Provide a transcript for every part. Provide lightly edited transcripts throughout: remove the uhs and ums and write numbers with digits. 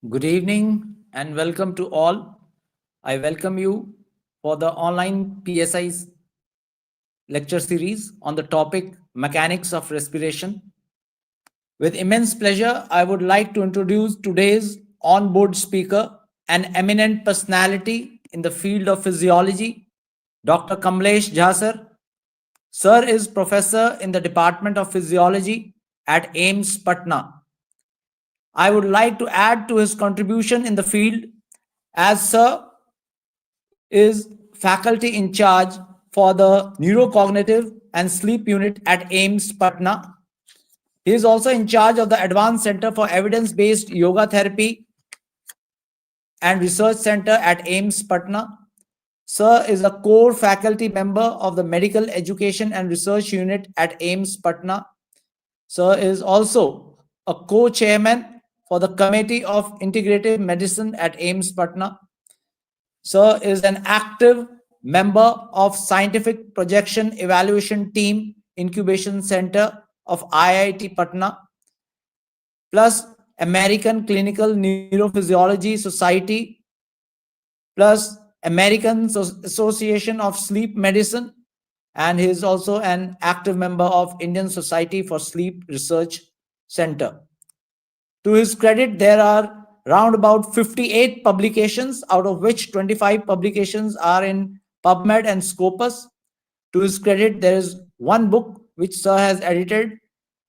Good evening and welcome to all. I welcome you for the online PSI's lecture series on the topic Mechanics of Respiration. With immense pleasure, I would like to introduce today's on-board speaker, an eminent personality in the field of physiology, Dr. Kamlesh Jha sir. Sir is professor in the Department of Physiology at AIIMS Patna. I would like to add to his contribution in the field as Sir is faculty in charge for the neurocognitive and sleep unit at AIIMS Patna. He is also in charge of the Advanced Center for Evidence-Based Yoga Therapy and Research Center at AIIMS Patna. Sir is a core faculty member of the Medical Education and Research Unit at AIIMS Patna. Sir is also a co-chairman for the Committee of Integrative Medicine at AIIMS Patna. Sir is an active member of Scientific Projection Evaluation Team Incubation Center of IIT Patna, plus American Clinical Neurophysiology Society, plus American Association of Sleep Medicine, and he is also an active member of Indian Society for Sleep Research Center. To his credit, there are round about 58 publications, out of which 25 publications are in PubMed and Scopus. To his credit, there is one book which Sir has edited,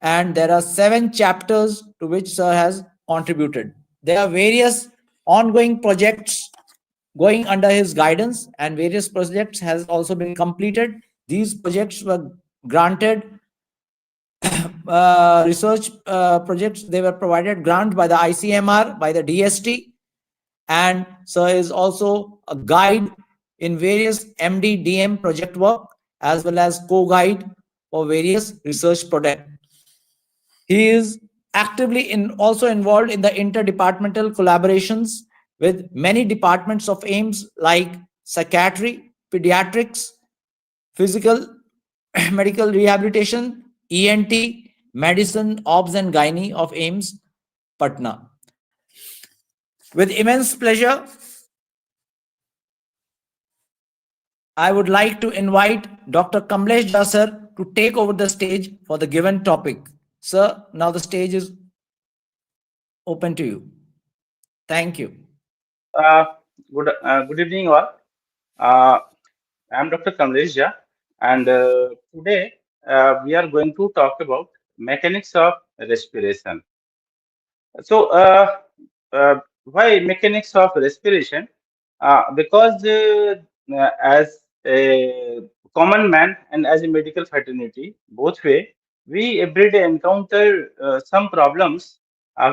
and there are 7 chapters to which Sir has contributed. There are various ongoing projects going under his guidance, and various projects has also been completed. These projects were granted research projects. They were provided grant by the ICMR, by the DST, and Sir is also a guide in various MD DM project work as well as co-guide for various research projects. He is actively also involved in the interdepartmental collaborations with many departments of AIIMS like psychiatry, pediatrics, physical, medical rehabilitation, ENT, medicine, obs and gynae of AIIMS, Patna. With immense pleasure, I would like to invite Dr. Kamlesh Jha sir to take over the stage for the given topic. Sir, now the stage is open to you. Thank you. Uh, good evening, all. Uh, I'm Dr. Kamlesh Jha, and today we are going to talk about mechanics of respiration. So, why mechanics of respiration? Because as a common man and as a medical fraternity, both way, we every day encounter some problems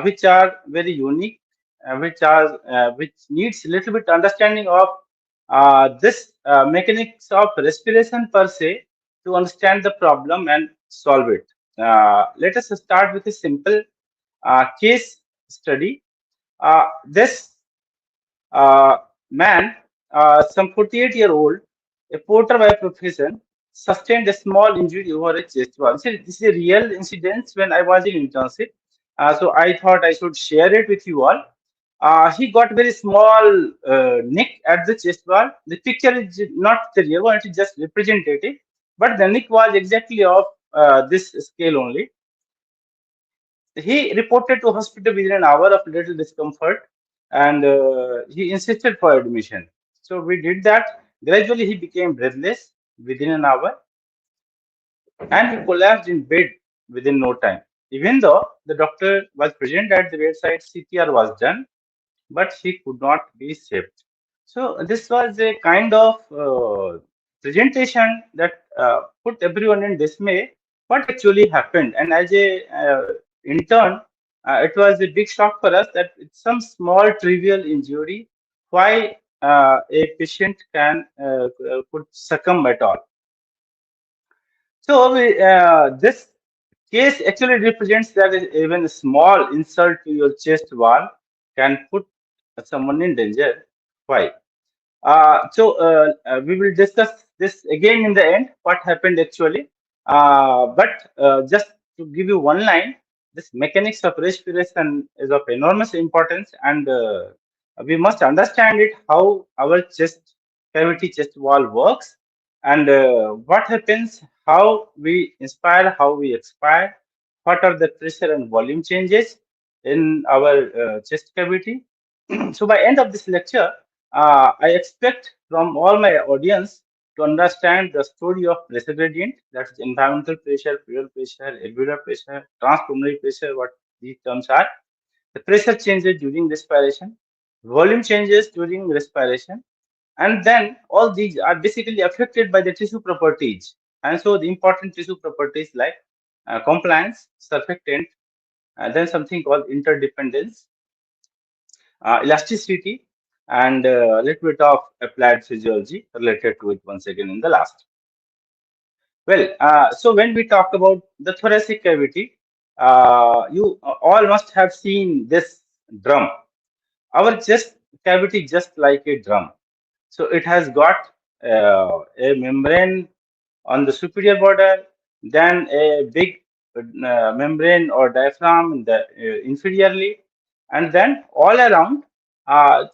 which are very unique, which needs little bit understanding of this mechanics of respiration per se to understand the problem and solve it. Let us start with a simple case study. This man, some 48-year-old, a porter by profession, sustained a small injury over a chest wall. This is a real incident when I was in internship. So I thought I should share it with you all. He got very small nick at the chest wall. The picture is not the real one; it is just representative. But the nick was exactly of this scale only. He reported to hospital within an hour of little discomfort, and he insisted for admission. So we did that. Gradually, he became breathless within an hour, and he collapsed in bed within no time. Even though the doctor was present at the bedside, CPR was done, but he could not be saved. So this was a kind of presentation that put everyone in dismay. What actually happened? And as a intern, it was a big shock for us that it's some small trivial injury. Why a patient could succumb at all? So this case actually represents that even a small insult to your chest wall can put someone in danger. Why? We will discuss this again in the end, what happened actually. But just to give you one line, this mechanics of respiration is of enormous importance, and we must understand it how our chest cavity, chest wall works, and what happens, how we inspire, how we expire, what are the pressure and volume changes in our chest cavity. So by end of this lecture, I expect from all my audience to understand the story of pressure gradient, that's environmental pressure, fuel pressure, alveolar pressure, transpulmonary pressure, what these terms are, the pressure changes during respiration, volume changes during respiration, and then all these are basically affected by the tissue properties. And so the important tissue properties like compliance, surfactant, then something called interdependence, elasticity, and a little bit of applied physiology related to it once again in the last. Well, so when we talk about the thoracic cavity, you all must have seen this drum. Our chest cavity just like a drum. So it has got a membrane on the superior border, then a big membrane or diaphragm in the inferiorly, and then all around a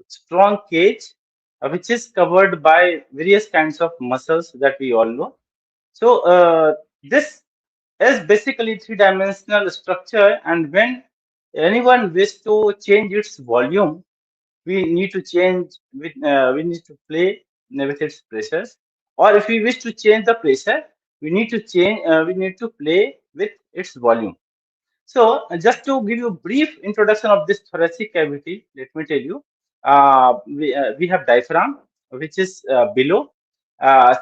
strong cage which is covered by various kinds of muscles that we all know. So this is basically three-dimensional structure, and when anyone wish to change its volume, we need to change with we need to play with its pressures, or if we wish to change the pressure, we need to play with its volume. So just to give you a brief introduction of this thoracic cavity, let me tell you, we have diaphragm which is below.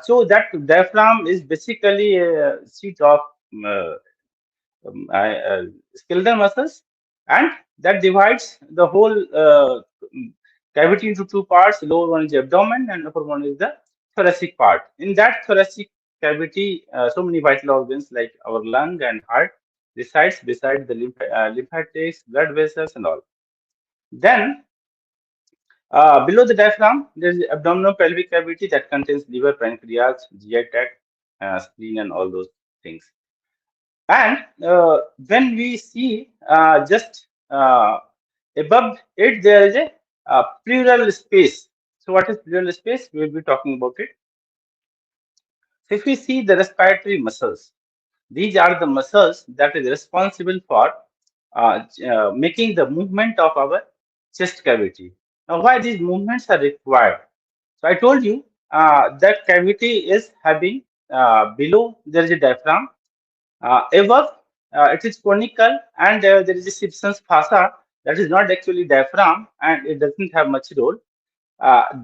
So that diaphragm is basically a seat of uh, skeletal muscles, and that divides the whole cavity into two parts. Lower one is the abdomen, and upper one is the thoracic part. In that thoracic cavity, so many vital organs like our lung and heart resides beside the lymphatics, blood vessels, and all. Then below the diaphragm, there is the abdominal pelvic cavity that contains liver, pancreas, GI tract, spleen, and all those things. And when we see just above it, there is a pleural space. So, what is pleural space? We will be talking about it. So, if we see the respiratory muscles, these are the muscles that is responsible for making the movement of our chest cavity. Now, why these movements are required? So, I told you that cavity is having below there is a diaphragm. Above, it is conical, and there is a Simpson's fossa that is not actually diaphragm, and it doesn't have much role.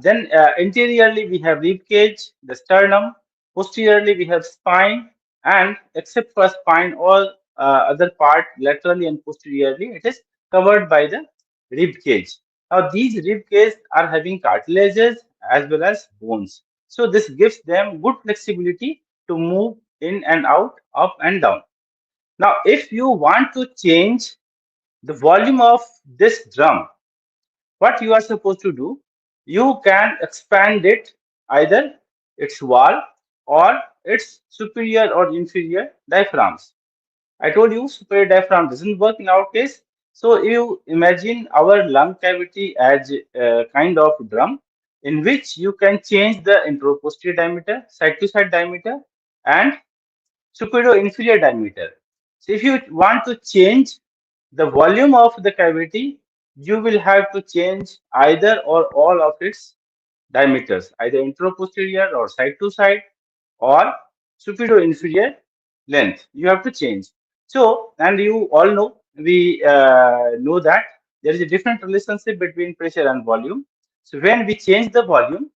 Then interiorly we have rib cage, the sternum. Posteriorly we have spine, and except for spine, all other part laterally and posteriorly it is covered by the rib cage. Now these rib cages are having cartilages as well as bones, so this gives them good flexibility to move in and out, up and down. Now, if you want to change the volume of this drum, what you are supposed to do, you can expand it, either its wall or its superior or inferior diaphragms. I told you superior diaphragm doesn't work in our case. So you imagine our lung cavity as a kind of drum in which you can change the anteroposterior diameter, side to side diameter, and superior inferior diameter. So if you want to change the volume of the cavity, you will have to change either or all of its diameters, either intraposterior or side to side, or superior inferior length. You have to change. So, and you all know, we know that there is a different relationship between pressure and volume. So when we change the volume,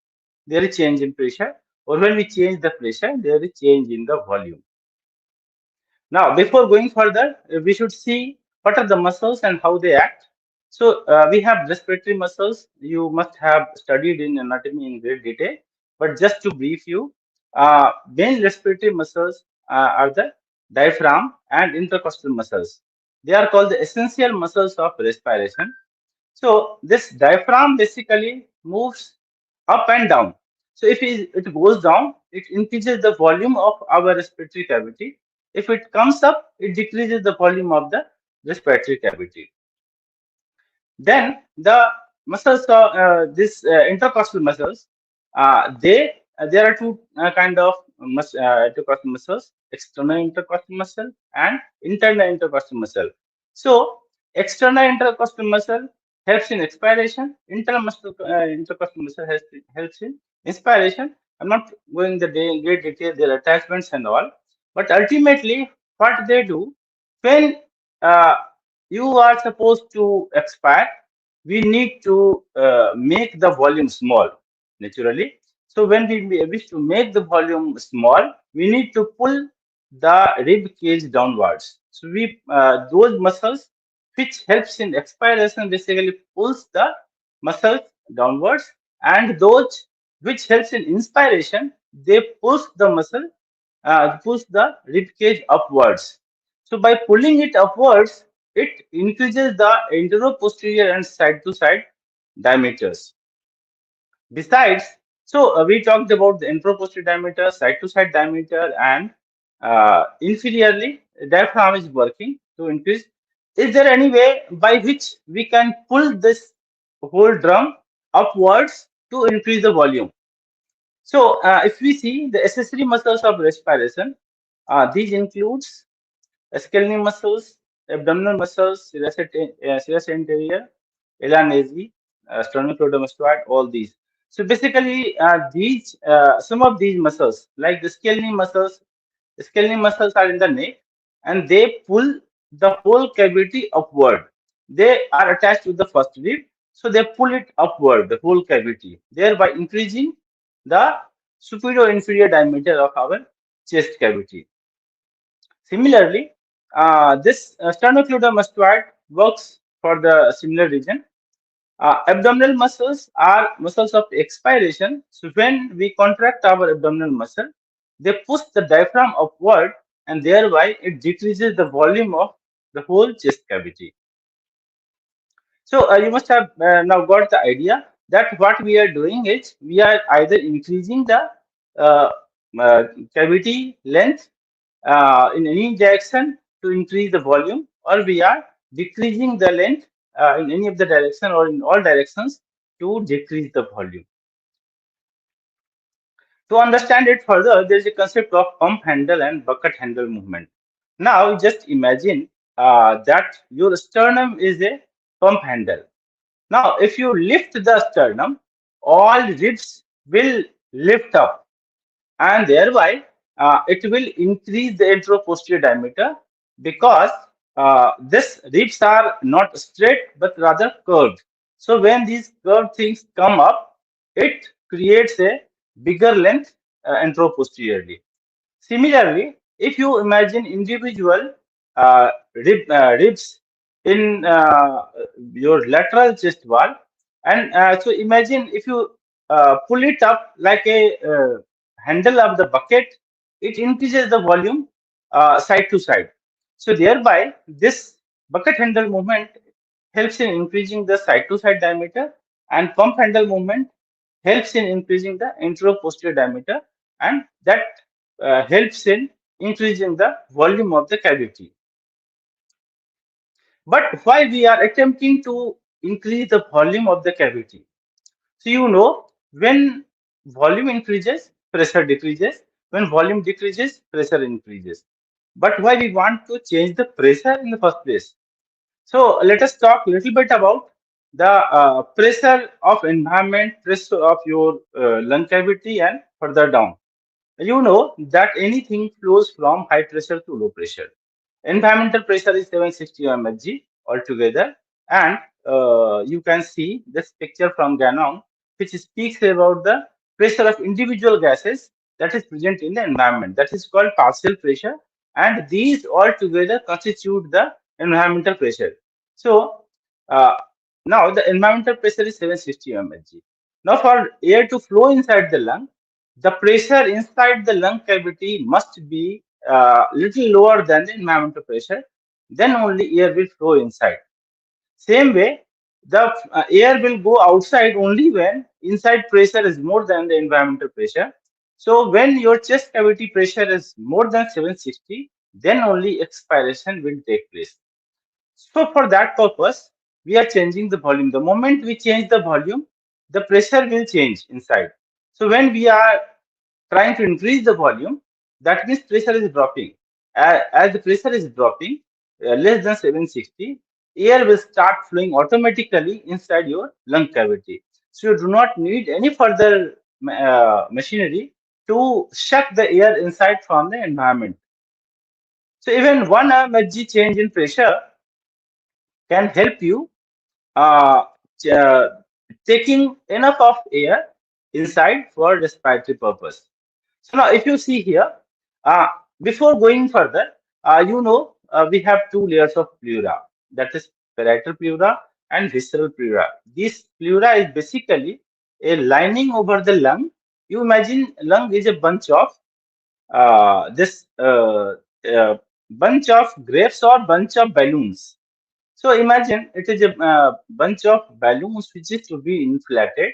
there is change in pressure, or when we change the pressure, there is change in the volume. Now, before going further, we should see what are the muscles and how they act. So, we have respiratory muscles. You must have studied in anatomy in great detail. But just to brief you, main respiratory muscles are the diaphragm and intercostal muscles. They are called the essential muscles of respiration. So, this diaphragm basically moves up and down. So, if it goes down, it increases the volume of our respiratory cavity, If it comes up, it decreases the volume of the respiratory cavity. Then the muscles of this intercostal muscles, there are two kind of intercostal muscles: external intercostal muscle and internal intercostal muscle. So external intercostal muscle helps in expiration. Internal intercostal muscle helps in inspiration. I'm not going the great detail their attachments and all, but ultimately what they do when uh, you are supposed to expire, we need to make the volume small naturally. So when we wish to make the volume small, we need to pull the rib cage downwards. So we those muscles which helps in expiration basically pulls the muscles downwards, and those which helps in inspiration, they push the muscle, push the rib cage upwards. So by pulling it upwards, it increases the anteroposterior and side to side diameters. Besides, so we talked about the anteroposterior diameter, side to side diameter, and inferiorly, diaphragm is working to increase. Is there any way by which we can pull this whole drum upwards to increase the volume? So, if we see the accessory muscles of respiration, these includes skeletal muscles, abdominal muscles, serous anterior, elanese, sternocleidomastoid, all these. So basically, these some of these muscles, like the skeletal muscles are in the neck, and they pull the whole cavity upward. They are attached to the first rib, so they pull it upward, the whole cavity, thereby increasing the superior inferior diameter of our chest cavity. Similarly, this sternocleidomastoid works for the similar region. Abdominal muscles are muscles of expiration. So when we contract our abdominal muscle, they push the diaphragm upward, and thereby it decreases the volume of the whole chest cavity. So you must have now got the idea that what we are doing is we are either increasing the uh, uh, cavity length in any direction to increase the volume, or we are decreasing the length in any of the direction or in all directions to decrease the volume. To understand it further, there is a concept of pump handle and bucket handle movement. Now, just imagine that your sternum is a pump handle. Now, if you lift the sternum, all ribs will lift up, and thereby it will increase the anteroposterior diameter because this ribs are not straight but rather curved. So when these curved things come up, it creates a bigger length anteroposteriorly. Similarly, if you imagine individual ribs in your lateral chest wall, and so imagine if you pull it up like a handle of the bucket, it increases the volume side to side. So thereby, this bucket handle movement helps in increasing the side to side diameter, and pump handle movement helps in increasing the anteroposterior diameter, and that helps in increasing the volume of the cavity. But why we are attempting to increase the volume of the cavity? So you know, when volume increases, pressure decreases. When volume decreases, pressure increases. But why we want to change the pressure in the first place? So let us talk a little bit about the pressure of environment, pressure of your lung cavity, and further down. You know that anything flows from high pressure to low pressure. Environmental pressure is 760 mmHg altogether, and you can see this picture from Ganong, which speaks about the pressure of individual gases that is present in the environment. That is called partial pressure, and these all together constitute the environmental pressure. So uh, now the environmental pressure is 760 mmHg. Now for air to flow inside the lung, the pressure inside the lung cavity must be little lower than the environmental pressure. Then only air will flow inside. Same way, the air will go outside only when inside pressure is more than the environmental pressure. So when your chest cavity pressure is more than 760, then only expiration will take place. So for that purpose, we are changing the volume. The moment we change the volume, the pressure will change inside. So when we are trying to increase the volume, that means pressure is dropping. As the pressure is dropping less than 760, air will start flowing automatically inside your lung cavity. So you do not need any further machinery to suck the air inside from the environment. So even 1 mmHg change in pressure can help you uh, uh, taking enough of air inside for respiratory purpose. So now if you see here, uh, before going further, we have two layers of pleura, that is parietal pleura and visceral pleura. This pleura is basically a lining over the lung. You imagine lung is a bunch of this bunch of grapes or bunch of balloons. So imagine it is a bunch of balloons which is to be inflated.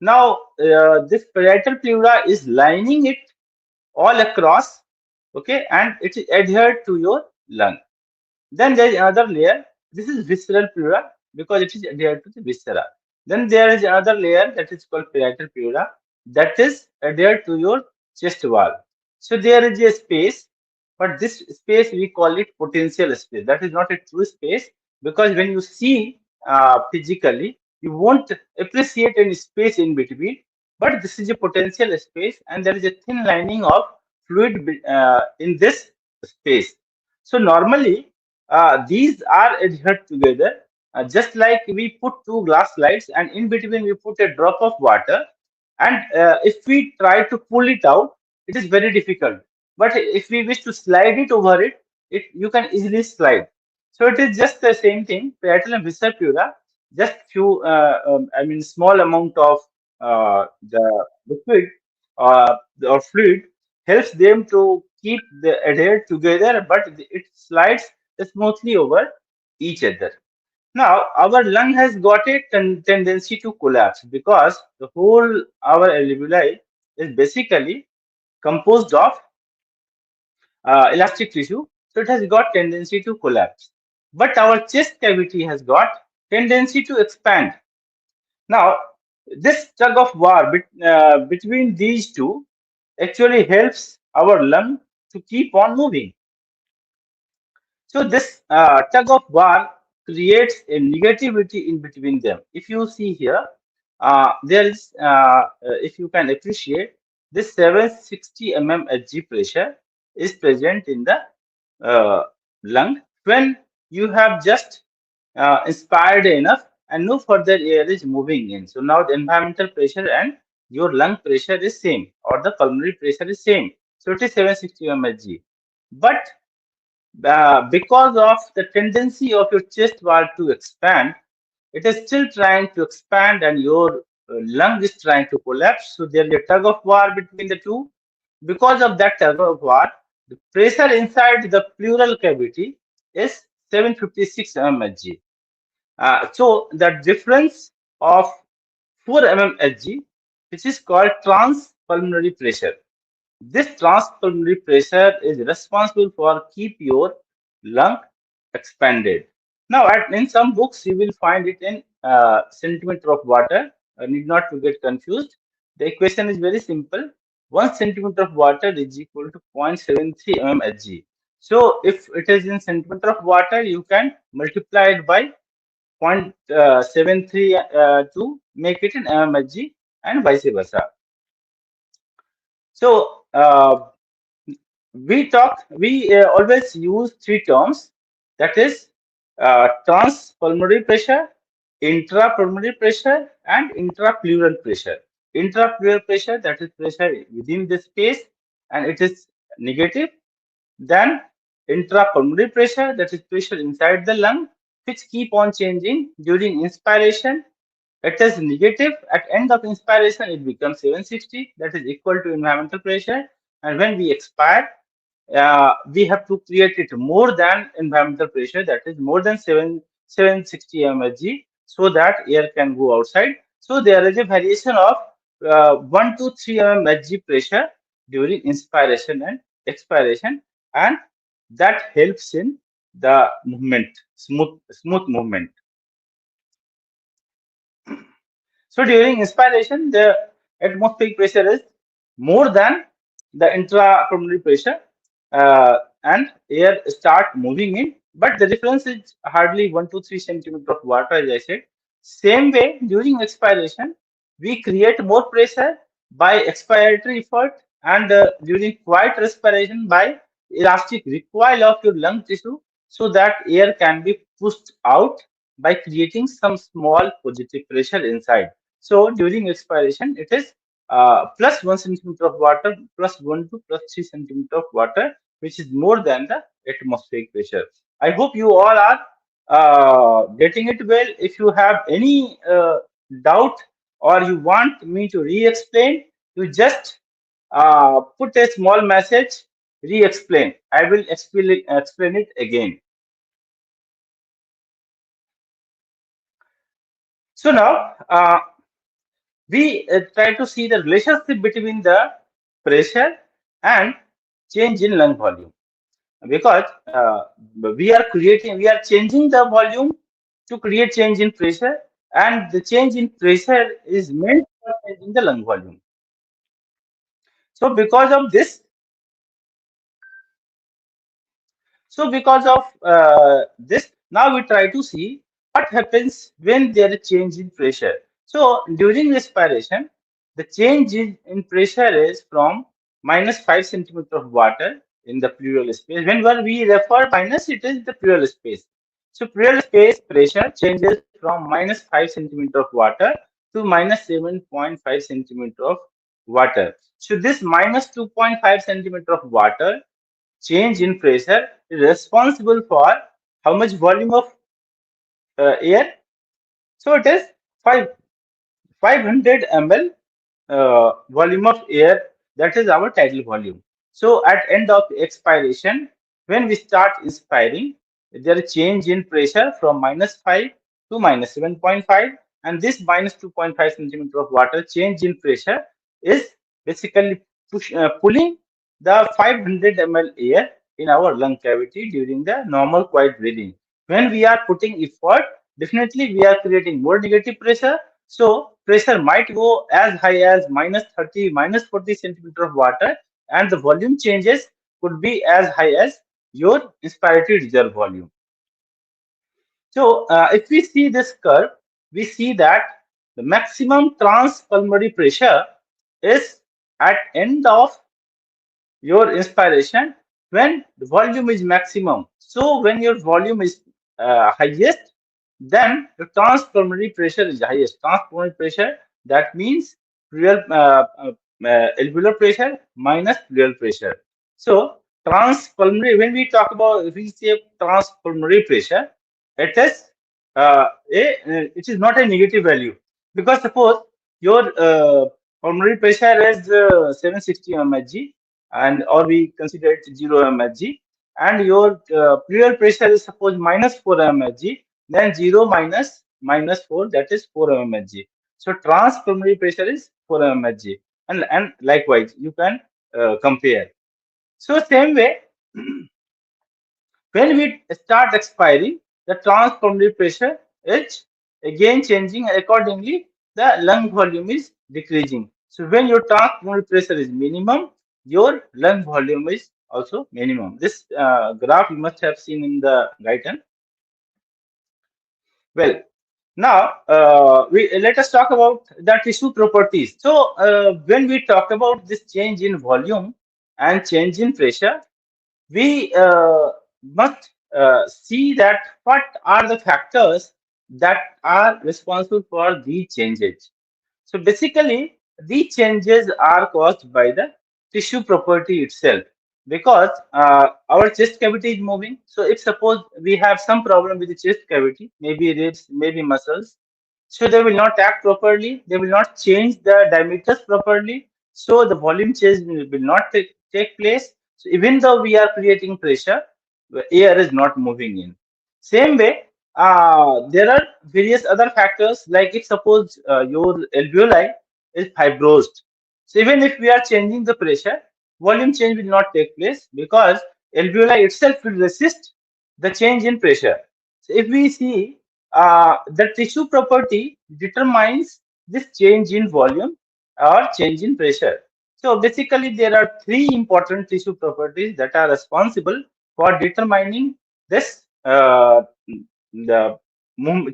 Now this parietal pleura is lining it all across, okay, and it is adhered to your lung. Then there is another layer. This is visceral pleura because it is adhered to the viscera. Then there is another layer that is called parietal pleura that is adhered to your chest wall. So there is a space, but this space we call it potential space. That is not a true space because when you see physically, you won't appreciate any space in between. But this is a potential space, and there is a thin lining of fluid in this space. So normally these are adhered together, just like we put two glass slides and in between we put a drop of water. And if we try to pull it out, it is very difficult. But if we wish to slide it over it, you can easily slide. So it is just the same thing. Parietal and visceral pleura, just few, small amount of the liquid or fluid helps them to keep the adhered together, but it slides smoothly over each other. Now, our lung has got a tendency to collapse because the whole our alveoli is basically composed of elastic tissue, so it has got tendency to collapse. But our chest cavity has got tendency to expand. Now, this tug of war between these two actually helps our lung to keep on moving. So this tug of war creates a negativity in between them. If you see here, there is, if you can appreciate, this 760 mmHg pressure is present in the lung when you have just inspired enough and no further air is moving in. So now the environmental pressure and your lung pressure is same or the pulmonary pressure is same. So it is 760 mmHg. But because of the tendency of your chest wall to expand, it is still trying to expand and your lung is trying to collapse. So there is a tug of war between the two. Because of that tug of war, the pressure inside the pleural cavity is 756 mmHg. So the difference of 4 mmHg, which is called transpulmonary pressure. This transpulmonary pressure is responsible for keep your lung expanded. Now, in some books, you will find it in centimeter of water. Need not to get confused. The equation is very simple. 1 centimeter of water is equal to 0.73 mmHg. So, if it is in centimeter of water, you can multiply it by 0.73 to make it in mmHg and vice versa. So, we always use three terms, that is transpulmonary pressure, intrapulmonary pressure, and intrapleural pressure. Intrapleural pressure, that is pressure within the space and it is negative. Then intrapulmonary pressure, that is pressure inside the lung, which keep on changing during inspiration. It is negative. At end of inspiration, it becomes 760, that is equal to environmental pressure. And when we expire, we have to create it more than environmental pressure, that is more than 760 mmHg, so that air can go outside. So there is a variation of 1 to 3 mmHg pressure during inspiration and expiration, and that helps in the movement, smooth movement. So during inspiration, the atmospheric pressure is more than the intrapulmonary pressure, and air start moving in. But the difference is hardly 1 to 3 centimeter of water, as I said. Same way, during expiration, we create more pressure by expiratory effort, and during quiet respiration by elastic recoil of your lung tissue, so that air can be pushed out by creating some small positive pressure inside. So during expiration, it is plus 1 centimeter of water, plus 1 to plus 3 centimeter of water, which is more than the atmospheric pressure. I hope you all are getting it well. If you have any doubt or you want me to re-explain, you just put a small message, re-explain. I will explain it again. So now, we try to see the relationship between the pressure and change in lung volume, because we are changing the volume to create change in pressure, and the change in pressure is meant for changing the lung volume. So because of this, now we try to see what happens when there is change in pressure. So during respiration, the change in pressure is from minus 5 centimeter of water in the pleural space. Whenever we refer minus, it is the pleural space. So pleural space pressure changes from minus 5 centimeter of water to minus 7.5 centimeter of water. So this minus 2.5 centimeter of water change in pressure is responsible for how much volume of air. So it is 5 500 ml volume of air. That is our tidal volume. So at end of expiration, when we start inspiring, there is change in pressure from minus 5 to minus 7.5, and this minus 2.5 centimeter of water change in pressure is basically pulling the 500 ml air in our lung cavity during the normal quiet breathing. When we are putting effort, definitely we are creating more negative pressure, so pressure might go as high as minus 30, minus 40 centimeter of water, and the volume changes could be as high as your inspiratory reserve volume. So if we see this curve, we see that the maximum transpulmonary pressure is at end of your inspiration when the volume is maximum. So when your volume is highest, then the transpulmonary pressure is highest. Transpulmonary pressure, that means alveolar pressure minus pleural pressure. So transpulmonary, when we talk about, if we say transpulmonary pressure, it is it is not a negative value, because suppose your pulmonary pressure is 760 mmHg, and or we consider it 0 mmHg, and your pleural pressure is suppose minus 4 mmHg, then 0 minus 4, that is 4 mmHg. So transpulmonary pressure is 4 mmHg, and likewise you can compare. So same way, when we start expiring, the transpulmonary pressure is again changing accordingly. The lung volume is decreasing. So when your transpulmonary pressure is minimum, your lung volume is also minimum. This graph you must have seen in the guidance. Well, now we let us talk about the tissue properties. So when we talk about this change in volume and change in pressure, we must see that what are the factors that are responsible for these changes. So basically, these changes are caused by the tissue property itself, because our chest cavity is moving. So if suppose we have some problem with the chest cavity, maybe ribs, maybe muscles, so they will not act properly, they will not change the diameters properly, so the volume change will not take place. So even though we are creating pressure, the air is not moving in. Same way, there are various other factors, like if suppose your alveoli is fibrosed. So even if we are changing the pressure, volume change will not take place, because alveoli itself will resist the change in pressure. So if we see, the tissue property determines this change in volume or change in pressure. So basically, there are three important tissue properties that are responsible for determining this the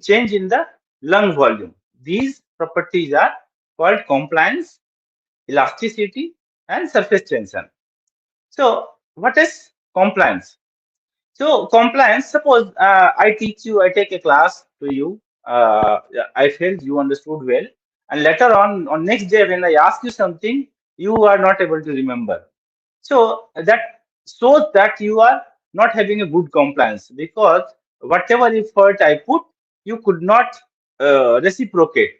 change in the lung volume. These properties are called compliance, elasticity, and surface tension. So, what is compliance? So compliance, suppose I teach you, I take a class to you, I felt you understood well, and later on next day when I ask you something, you are not able to remember. So that shows that you are not having a good compliance because whatever effort I put, you could not reciprocate.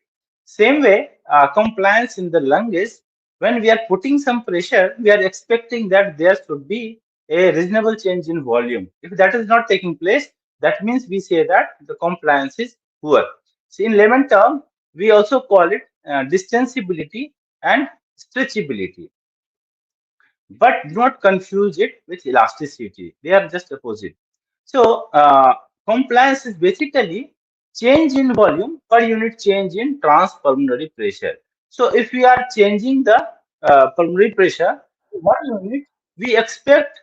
Same way, compliance in the lung is when we are putting some pressure, we are expecting that there should be a reasonable change in volume. If that is not taking place, that means we say that the compliance is poor. So in layman term, we also call it distensibility and stretchability, but do not confuse it with elasticity. They are just opposite. So, compliance is basically change in volume per unit change in transpulmonary pressure. So, if we are changing the pulmonary pressure to 1 unit, we expect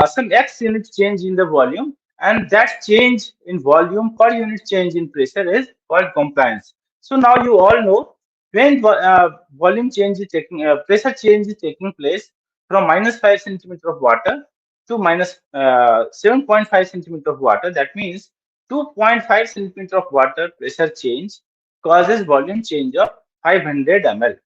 some X unit change in the volume, and that change in volume per unit change in pressure is called compliance. So, now you all know when volume change is taking, pressure change is taking place from minus 5 centimeter of water to minus 7.5 centimeter of water. That means 2.5 centimeter of water pressure change causes volume change of 500 ml.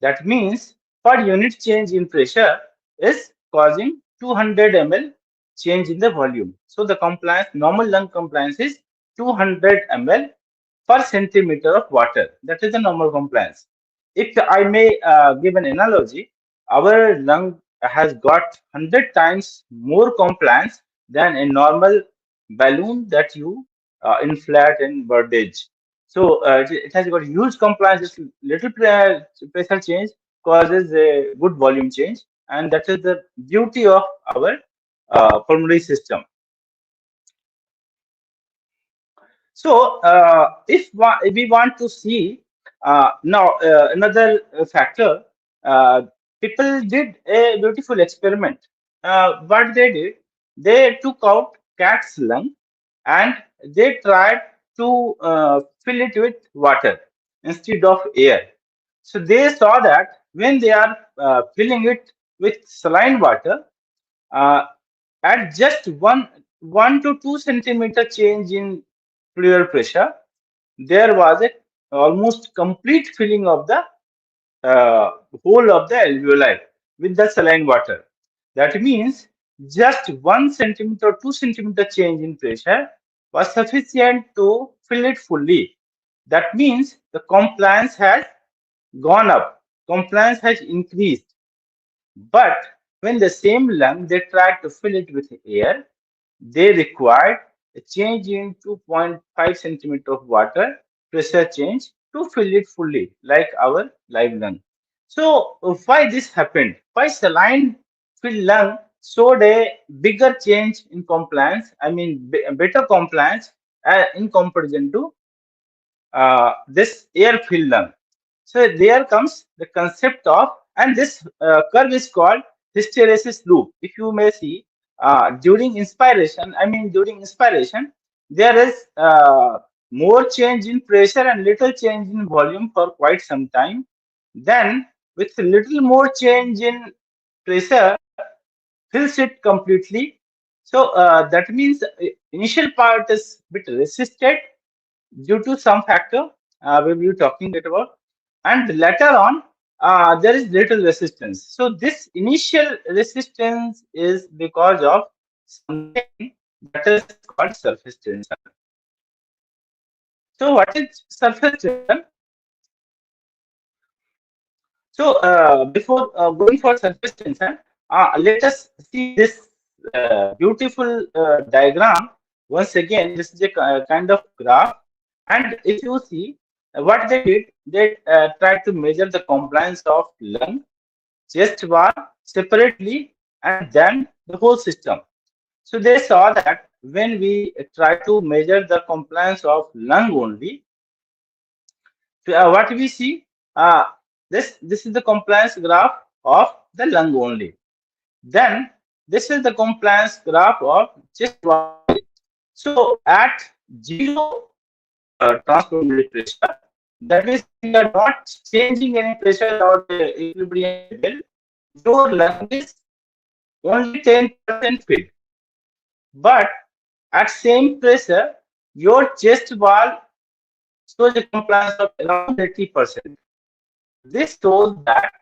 That means per unit change in pressure is causing 200 ml change in the volume. So the compliance, normal lung compliance is 200 ml per centimeter of water. That is the normal compliance. If I may give an analogy, our lung has got 100 times more compliance than a normal balloon that you inflate in birdage. So it has got huge compliance. Just little pressure change causes a good volume change, and that is the beauty of our pulmonary system. So, if we want to see now another factor, uh, people did a beautiful experiment. What they did, they took out cat's lung and they tried to fill it with water instead of air. So they saw that when they are filling it with saline water, uh, at just 1 to 2 centimeter change in fluid pressure, there was a almost complete filling of the uh, whole of the alveoli with the saline water. That means just 1 centimeter or 2 centimeter change in pressure was sufficient to fill it fully. That means the compliance has gone up, compliance has increased. But when the same lung they tried to fill it with air, they required a change in 2.5 centimeter of water pressure change to fill it fully, like our live lung. So why this happened? Why saline filled lung showed a bigger change in compliance? I mean, better compliance in comparison to this air filled lung. So there comes the concept of, and this curve is called hysteresis loop. If you may see, during inspiration, there is more change in pressure and little change in volume for quite some time. Then, with little more change in pressure, fills it completely. So that means initial part is bit resisted due to some factor we will be talking later about, and later on there is little resistance. So this initial resistance is because of something that is called surface tension. So what is surface tension? So before going for surface tension, let us see this beautiful diagram once again. This is a kind of graph, and if you see what they did, they tried to measure the compliance of lung, chest wall separately, and then the whole system. So they saw that when we try to measure the compliance of lung only, what we see, uh, this is the compliance graph of the lung only. Then this is the compliance graph of chest wall only. So at zero transformative pressure, that means if you are not changing any pressure or the equilibrium level, your lung is only 10% filled. But at same pressure, your chest wall shows a compliance of around 80%. This shows that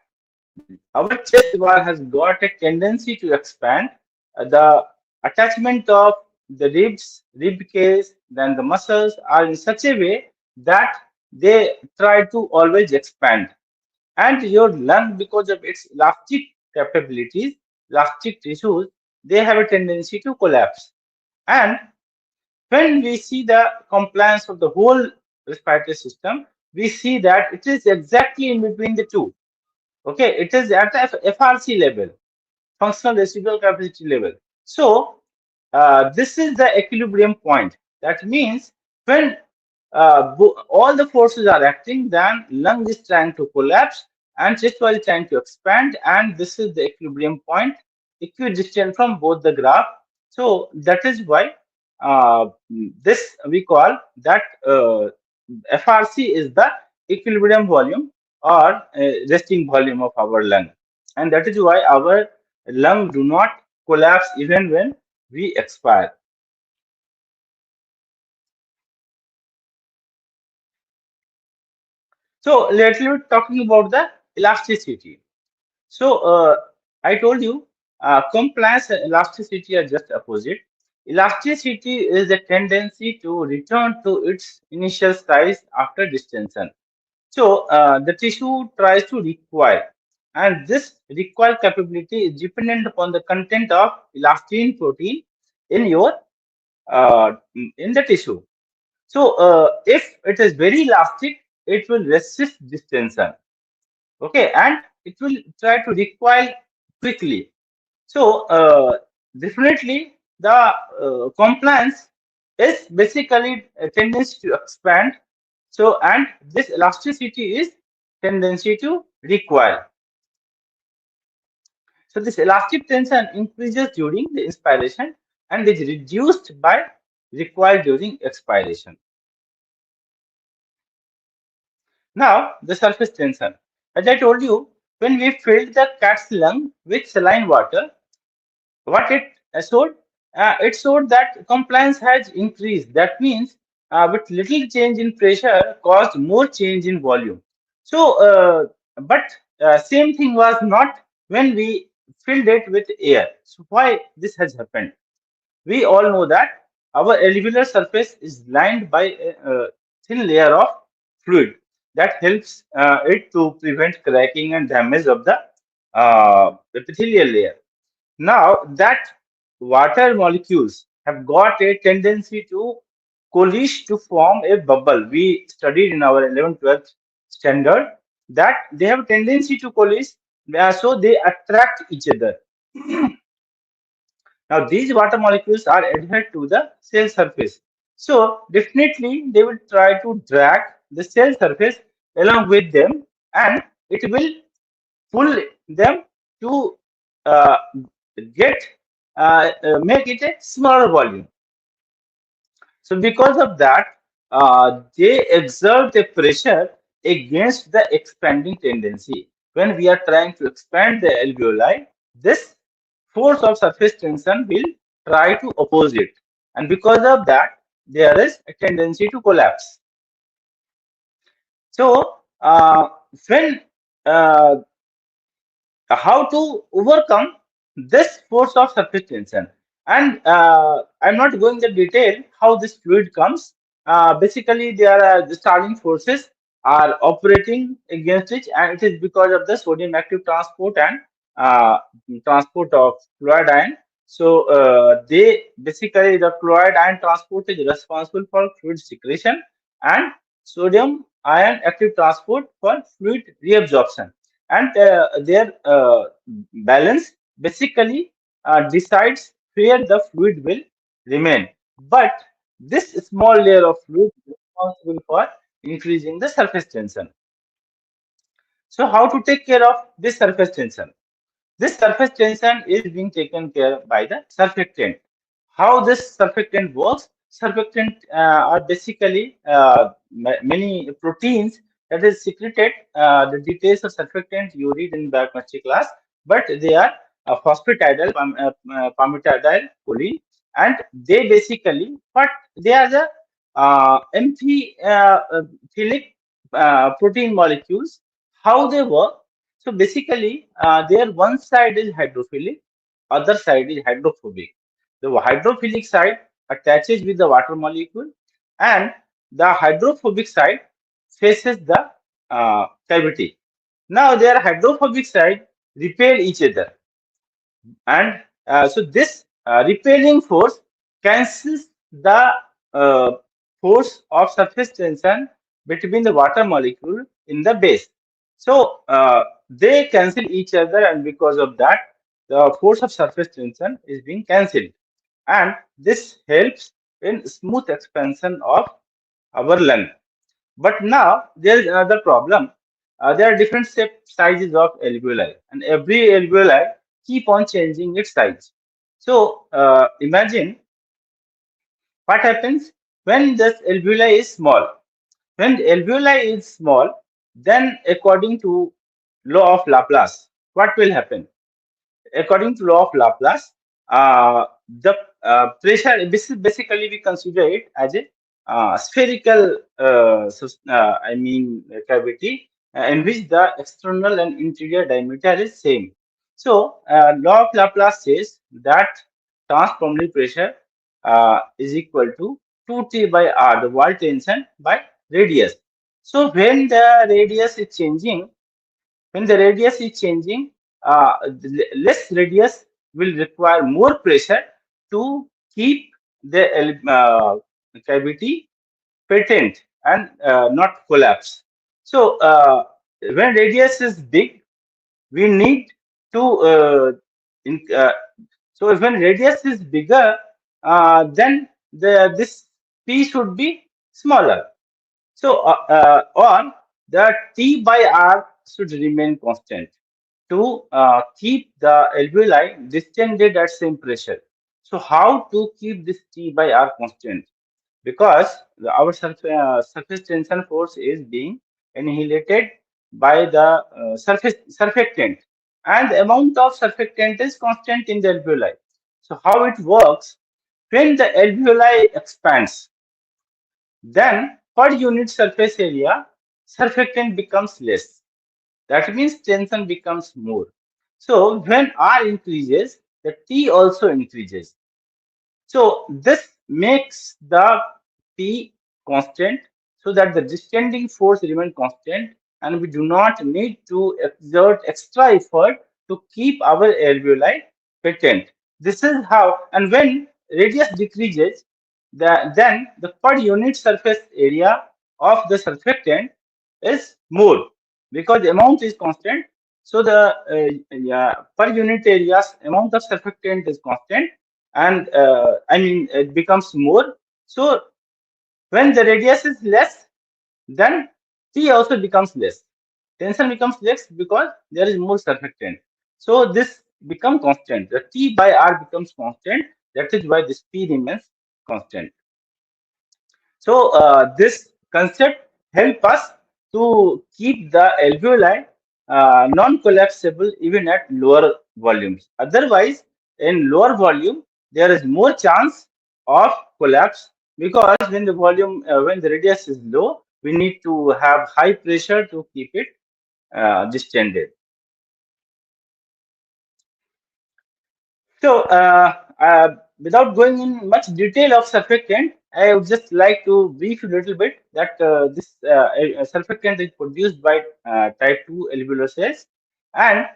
our chest wall has got a tendency to expand. The attachment of the ribs, rib cage, then the muscles are in such a way that they try to always expand. And your lung, because of its elastic capabilities, elastic tissues, they have a tendency to collapse. And when we see the compliance of the whole respiratory system, we see that it is exactly in between the two. Okay, it is at the FRC level, functional residual capacity level. So this is the equilibrium point. That means when all the forces are acting, then lung is trying to collapse and chest wall is trying to expand, and this is the equilibrium point, equidistant from both the graph. So that is why this we call that FRC is the equilibrium volume or resting volume of our lung, and that is why our lung do not collapse even when we expire. So lately we're talking about the elasticity. So I told you compliance and elasticity are just opposite. Elasticity is a tendency to return to its initial size after distension. So the tissue tries to recoil, and this recoil capability is dependent upon the content of elastin protein in your in the tissue. So if it is very elastic, it will resist distension. Okay, and it will try to recoil quickly. So definitely the compliance is basically a tendency to expand. So and this elasticity is tendency to recoil. So this elastic tension increases during the inspiration and is reduced by recoil during expiration. Now the surface tension. As I told you, when we filled the cat's lung with saline water, what showed? It showed that compliance has increased. That means with little change in pressure caused more change in volume. So, but same thing was not when we filled it with air. So why this has happened? We all know that our alveolar surface is lined by a thin layer of fluid that helps it to prevent cracking and damage of the epithelial layer. Now that water molecules have got a tendency to coalesce to form a bubble. We studied in our 11th, 12th standard that they have a tendency to coalesce, so they attract each other. Now these water molecules are adhered to the cell surface. So definitely they will try to drag the cell surface along with them, and it will pull them to uh, get make it a smaller volume. So because of that, they exert a pressure against the expanding tendency. When we are trying to expand the alveoli, this force of surface tension will try to oppose it, and because of that, there is a tendency to collapse. So when uh, how to overcome this force of surface tension. And I'm not going the detail how this fluid comes. Basically, there are the starting forces are operating against it, and it is because of the sodium active transport and uh, transport of fluoride ion. So they basically the fluoride ion transport is responsible for fluid secretion, and sodium ion active transport for fluid reabsorption, and their balance basically decides where the fluid will remain. But this small layer of fluid is responsible for increasing the surface tension. So how to take care of this surface tension? This surface tension is being taken care by the surfactant. How this surfactant works? Surfactant are basically many proteins that is secreted. The details of surfactant you read in biochemistry class, but they are phosphatidyl, palmitidyl choline, and they basically, but they are the amphiphilic protein molecules. How they work? So basically, their one side is hydrophilic, other side is hydrophobic. The hydrophilic side attaches with the water molecule, and the hydrophobic side faces the cavity. Now, their hydrophobic side repel each other, and so this repelling force cancels the uh, force of surface tension between the water molecule in the base. So they cancel each other, and because of that, the force of surface tension is being cancelled, and this helps in smooth expansion of our lung. But now there is another problem. There are different sizes of alveoli, and every alveoli keep on changing its size. So imagine what happens when this alveoli is small. When the alveoli is small, then according to law of Laplace, what will happen? According to law of Laplace, the pressure, this is basically we consider it as a spherical, cavity in which the external and interior diameter is same. So, law of Laplace says that transforming pressure is equal to 2T by R, the wall tension by radius. So, when the radius is changing, less radius will require more pressure to keep the cavity patent and not collapse. So when radius is big, we need to in, so when radius is bigger, then this p should be smaller. So, or the T by R should remain constant to keep the alveoli distended at same pressure. So, how to keep this T by R constant? Because our surface tension force is being annihilated by the surface surfactant, and the amount of surfactant is constant in the alveoli. So, how it works? When the alveoli expands, then per unit surface area, surfactant becomes less. That means tension becomes more. So when R increases, the T also increases. So this makes the P constant so that the distending force remains constant, and we do not need to exert extra effort to keep our alveoli patent. This is how, and when radius decreases, then the per unit surface area of the surfactant is more because the amount is constant. So the per unit areas amount of surfactant is constant, and it becomes more. So when the radius is less, then T also becomes less. Tension becomes less because there is more surfactant. So this become constant. The T by R becomes constant. That is why this P remains constant. So this concept help us to keep the alveoli non-collapsible even at lower volumes. Otherwise, in lower volume, there is more chance of collapse because when the radius is low, we need to have high pressure to keep it distended. So, without going in much detail of surfactant, I would just like to brief you a little bit that this surfactant is produced by type 2 alveolar cells, and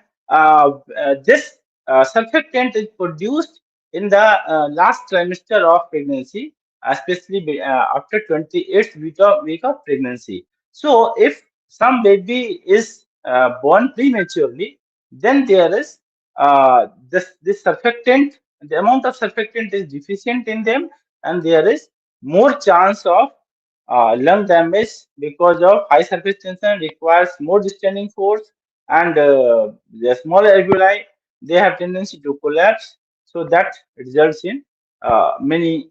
this surfactant is produced in the last trimester of pregnancy, especially after 28th week of pregnancy. So, if some baby is born prematurely, then there is this surfactant the amount of surfactant is deficient in them, and there is more chance of lung damage because of high surface tension requires more distending force, and the smaller alveoli, they have tendency to collapse, so that results in many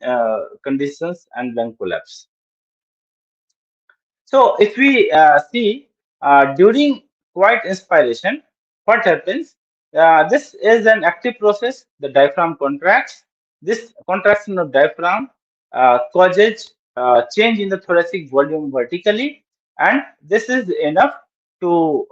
conditions and lung collapse. So if we see during quiet inspiration, what happens? This is an active process. The diaphragm contracts. This contraction of diaphragm causes change in the thoracic volume vertically, and this is enough to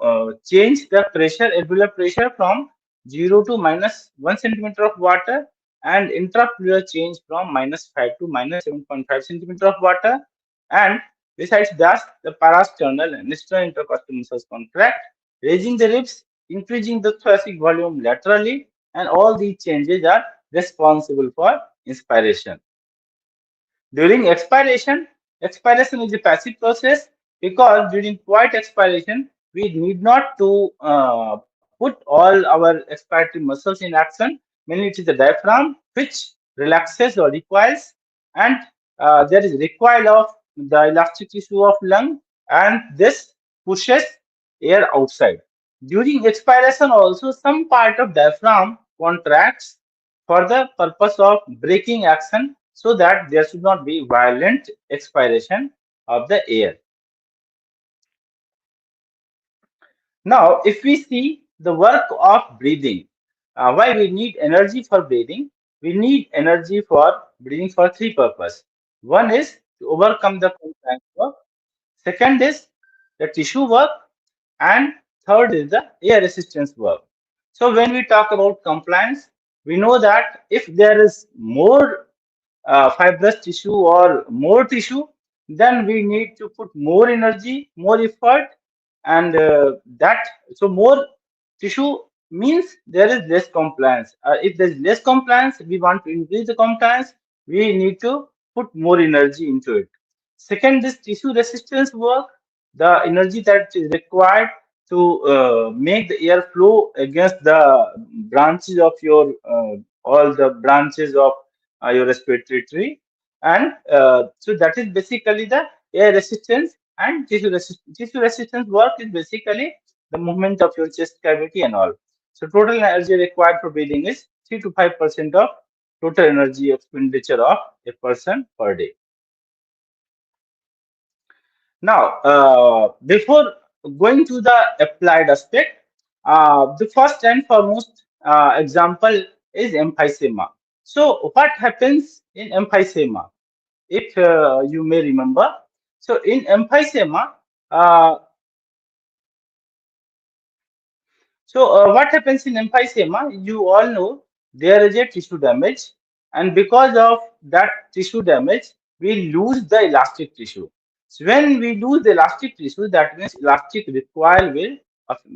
change the pressure, alveolar pressure from 0 to -1 centimeter of water, and intrapleural change from -5 to -7.5 centimeter of water. And besides that, the parasternal and external intercostal muscles contract, raising the ribs, increasing the thoracic volume laterally, and all these changes are responsible for inspiration. During expiration, expiration is a passive process because during quiet expiration, we need not to put all our expiratory muscles in action. Mainly it is the diaphragm which relaxes or recoils, and there is recoil of the elastic tissue of lung, and this pushes air outside. During expiration also, some part of diaphragm contracts for the purpose of braking action, so that there should not be violent expiration of the air. Now, if we see the work of breathing, why we need energy for breathing? We need energy for breathing for three purposes. One is to overcome the compliance work. Second is the tissue work, and third is the air resistance work. So when we talk about compliance, we know that if there is more fibrous tissue or more tissue, then we need to put more energy, more effort, and that so more tissue means there is less compliance. If there is less compliance, we want to increase the compliance, we need to put more energy into it. Second, this tissue resistance work, the energy that is required to make the air flow against the branches of your all the branches of your respiratory tree, and so that is basically the air resistance. And tissue resistance work is basically the movement of your chest cavity and all. So total energy required for breathing is 3 to 5% of total energy expenditure of a person per day. Now, before going to the applied aspect, the first and foremost example is emphysema. So, what happens in emphysema? If you may remember, so in emphysema, uh, what happens in emphysema? You all know there is a tissue damage, and because of that tissue damage, we lose the elastic tissue. So when we lose the elastic tissue, that means elastic recoil will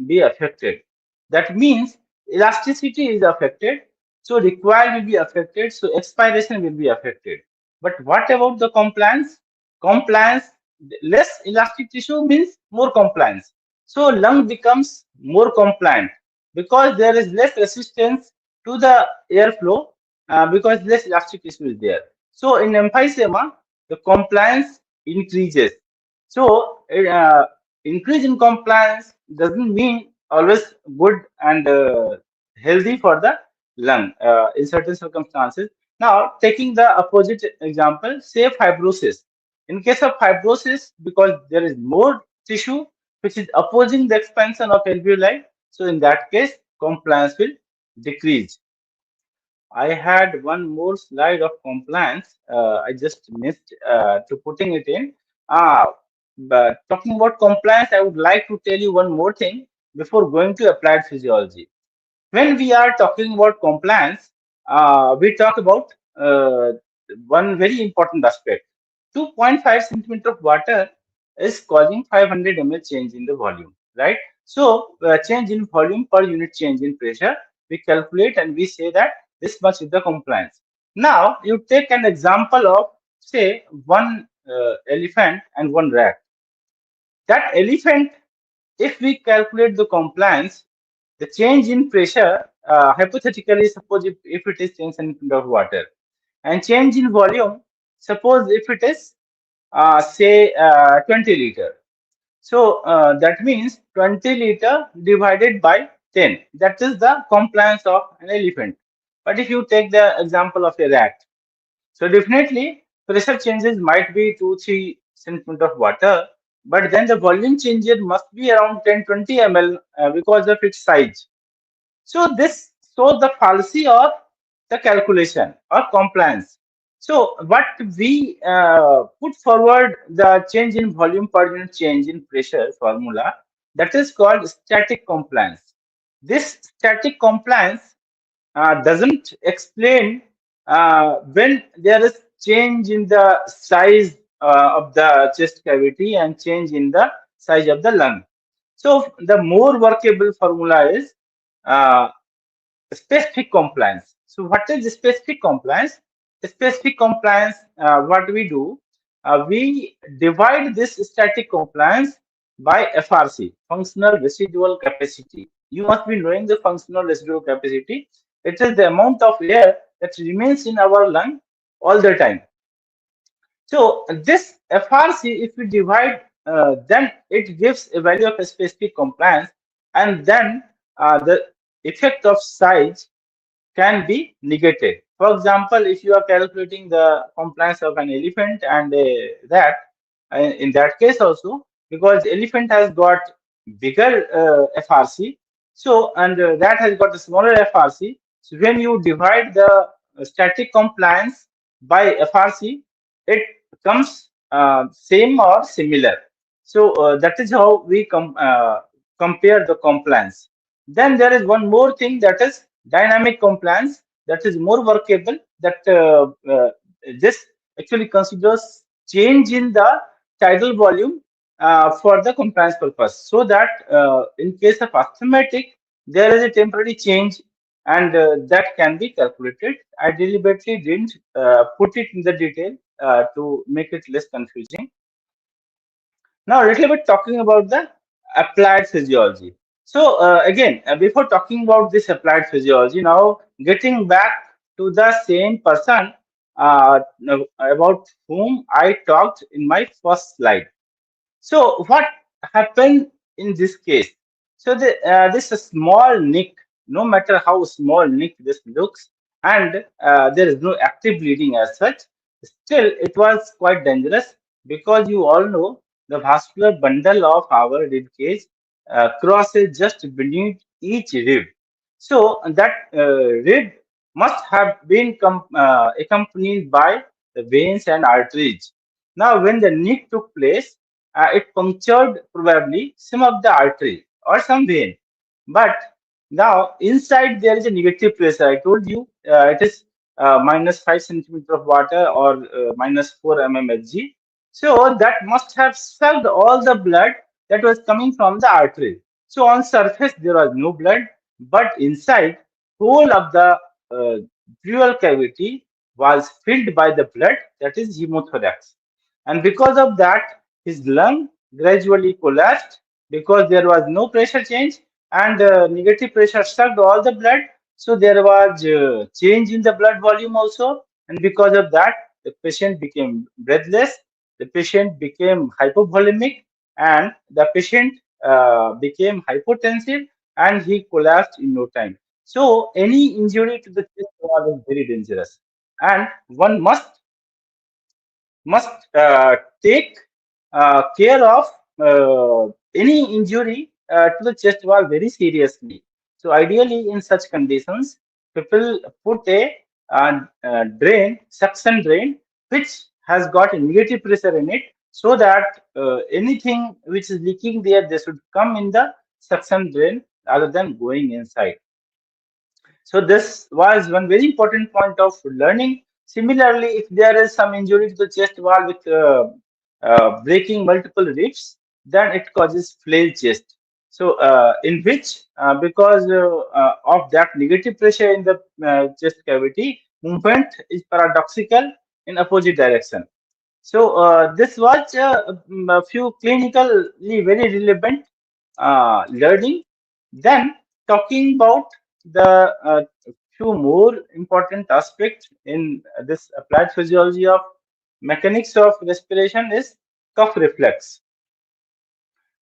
be affected. That means elasticity is affected, so recoil will be affected, so expiration will be affected. But what about the compliance? Compliance, less elastic tissue means more compliance. So lung becomes more compliant because there is less resistance to the airflow, because less elastic tissue is there. So in emphysema, the compliance increases. So increase in compliance doesn't mean always good and healthy for the lung in certain circumstances. Now, taking the opposite example, say fibrosis. In case of fibrosis, because there is more tissue which is opposing the expansion of alveoli, so in that case, compliance will decrease. I had one more slide of compliance. I just missed to putting it in. Uh, but talking about compliance, I would like to tell you one more thing before going to applied physiology. When we are talking about compliance, we talk about one very important aspect. 2.5 centimeter of water is causing 500 ml change in the volume, right? So change in volume per unit change in pressure, we calculate and we say that this much is the compliance. Now you take an example of say one elephant and one rat. That elephant, if we calculate the compliance, The change in pressure, hypothetically, suppose if it is 10 centimeter of water, and change in volume, suppose if it is, say, 20 liter. So that means 20 liter divided by 10. That is the compliance of an elephant. But if you take the example of a rat, so definitely pressure changes might be 2-3 centimeter of water, but then the volume changes must be around 10-20 ml because of its size. So this shows the fallacy of the calculation or compliance. So what we put forward the change in volume per unit change in pressure formula, that is called static compliance. This static compliance doesn't explain when there is change in the size of the chest cavity and change in the size of the lung. So the more workable formula is uh, specific compliance. So what is specific compliance? Specific compliance, what we do, we divide this static compliance by FRC, functional residual capacity. You must be knowing the functional residual capacity. It is the amount of air that remains in our lung all the time. So this FRC, if we divide, then it gives a value of a specific compliance, and then the effect of size can be negated. For example, if you are calculating the compliance of an elephant and a rat, in that case also, because elephant has got bigger FRC, so and rat has got a smaller FRC. So when you divide the static compliance by FRC, it comes same or similar. So that is how we compare the compliance. Then there is one more thing, that is dynamic compliance, that is more workable. That this actually considers change in the tidal volume for the compliance purpose. So that in case of asthmatic, there is a temporary change, and that can be calculated. I deliberately didn't put it in the detail to make it less confusing. Now, a little bit talking about the applied physiology. So, again, before talking about this applied physiology, now getting back to the same person about whom I talked in my first slide. So what happened in this case? So this a small nick, no matter how small nick this looks, and there is no active bleeding as such. Still, it was quite dangerous, because you all know the vascular bundle of our rib cage crosses just beneath each rib. So that rib must have been accompanied by the veins and arteries. Now, when the nick took place, it punctured probably some of the artery or some vein. But now inside there is a negative pressure. I told you it is minus 5 centimeter of water, or minus 4 mmHg. So that must have sucked all the blood that was coming from the artery. So on surface there was no blood, but inside whole of the pleural cavity was filled by the blood, that is hemothorax. And because of that, his lung gradually collapsed, because there was no pressure change, and negative pressure sucked all the blood. So there was change in the blood volume also, and because of that, the patient became breathless, the patient became hypovolemic, and the patient became hypotensive, and he collapsed in no time. So any injury to the chest wall is very dangerous, and one must take care of any injury to the chest wall very seriously. So ideally, in such conditions, people put a drain, suction drain, which has got a negative pressure in it, so that anything which is leaking there, they should come in the suction drain rather than going inside. So this was one very important point of learning. Similarly, if there is some injury to the chest wall with breaking multiple ribs, then it causes flail chest. So in which, because of that negative pressure in the chest cavity, movement is paradoxical in opposite direction. So this was a few clinically very relevant learning. Then talking about the few more important aspects in this applied physiology of mechanics of respiration is cough reflex.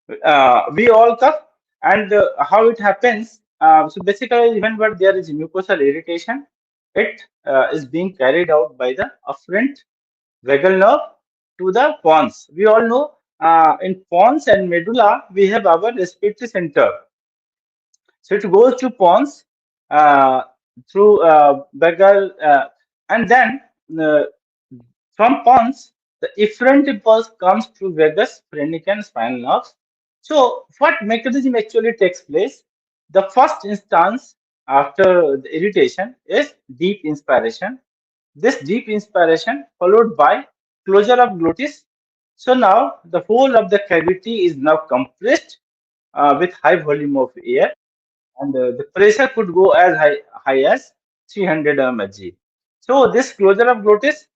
We all cough, and how it happens. So basically, whenever there is mucosal irritation, it is being carried out by the afferent vagal nerve to the pons. We all know in pons and medulla we have our respiratory center. So it goes to pons uh, through vagal, and then uh, from pons, the efferent impulse comes through vagus, phrenic, and spinal nerves. So, what mechanism actually takes place? The first instance after the irritation is deep inspiration. This deep inspiration followed by closure of glottis. So now the whole of the cavity is now compressed with high volume of air, and the pressure could go as high as 300 mmHg. So this closure of glottis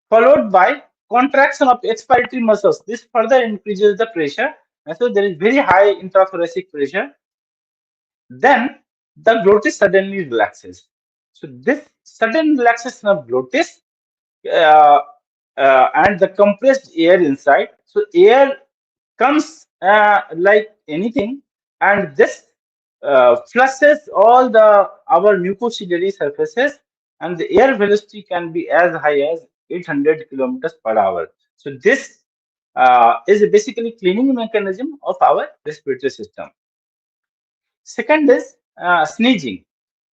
followed by contraction of expiratory muscles. This further increases the pressure, and so there is very high intrathoracic pressure. Then the glottis suddenly relaxes. So this sudden relaxation of glottis uh, and the compressed air inside. So air comes like anything, and this flushes all the our mucociliary surfaces, and the air velocity can be as high as 800 kilometers per hour. So this is basically cleaning mechanism of our respiratory system. Second is sneezing.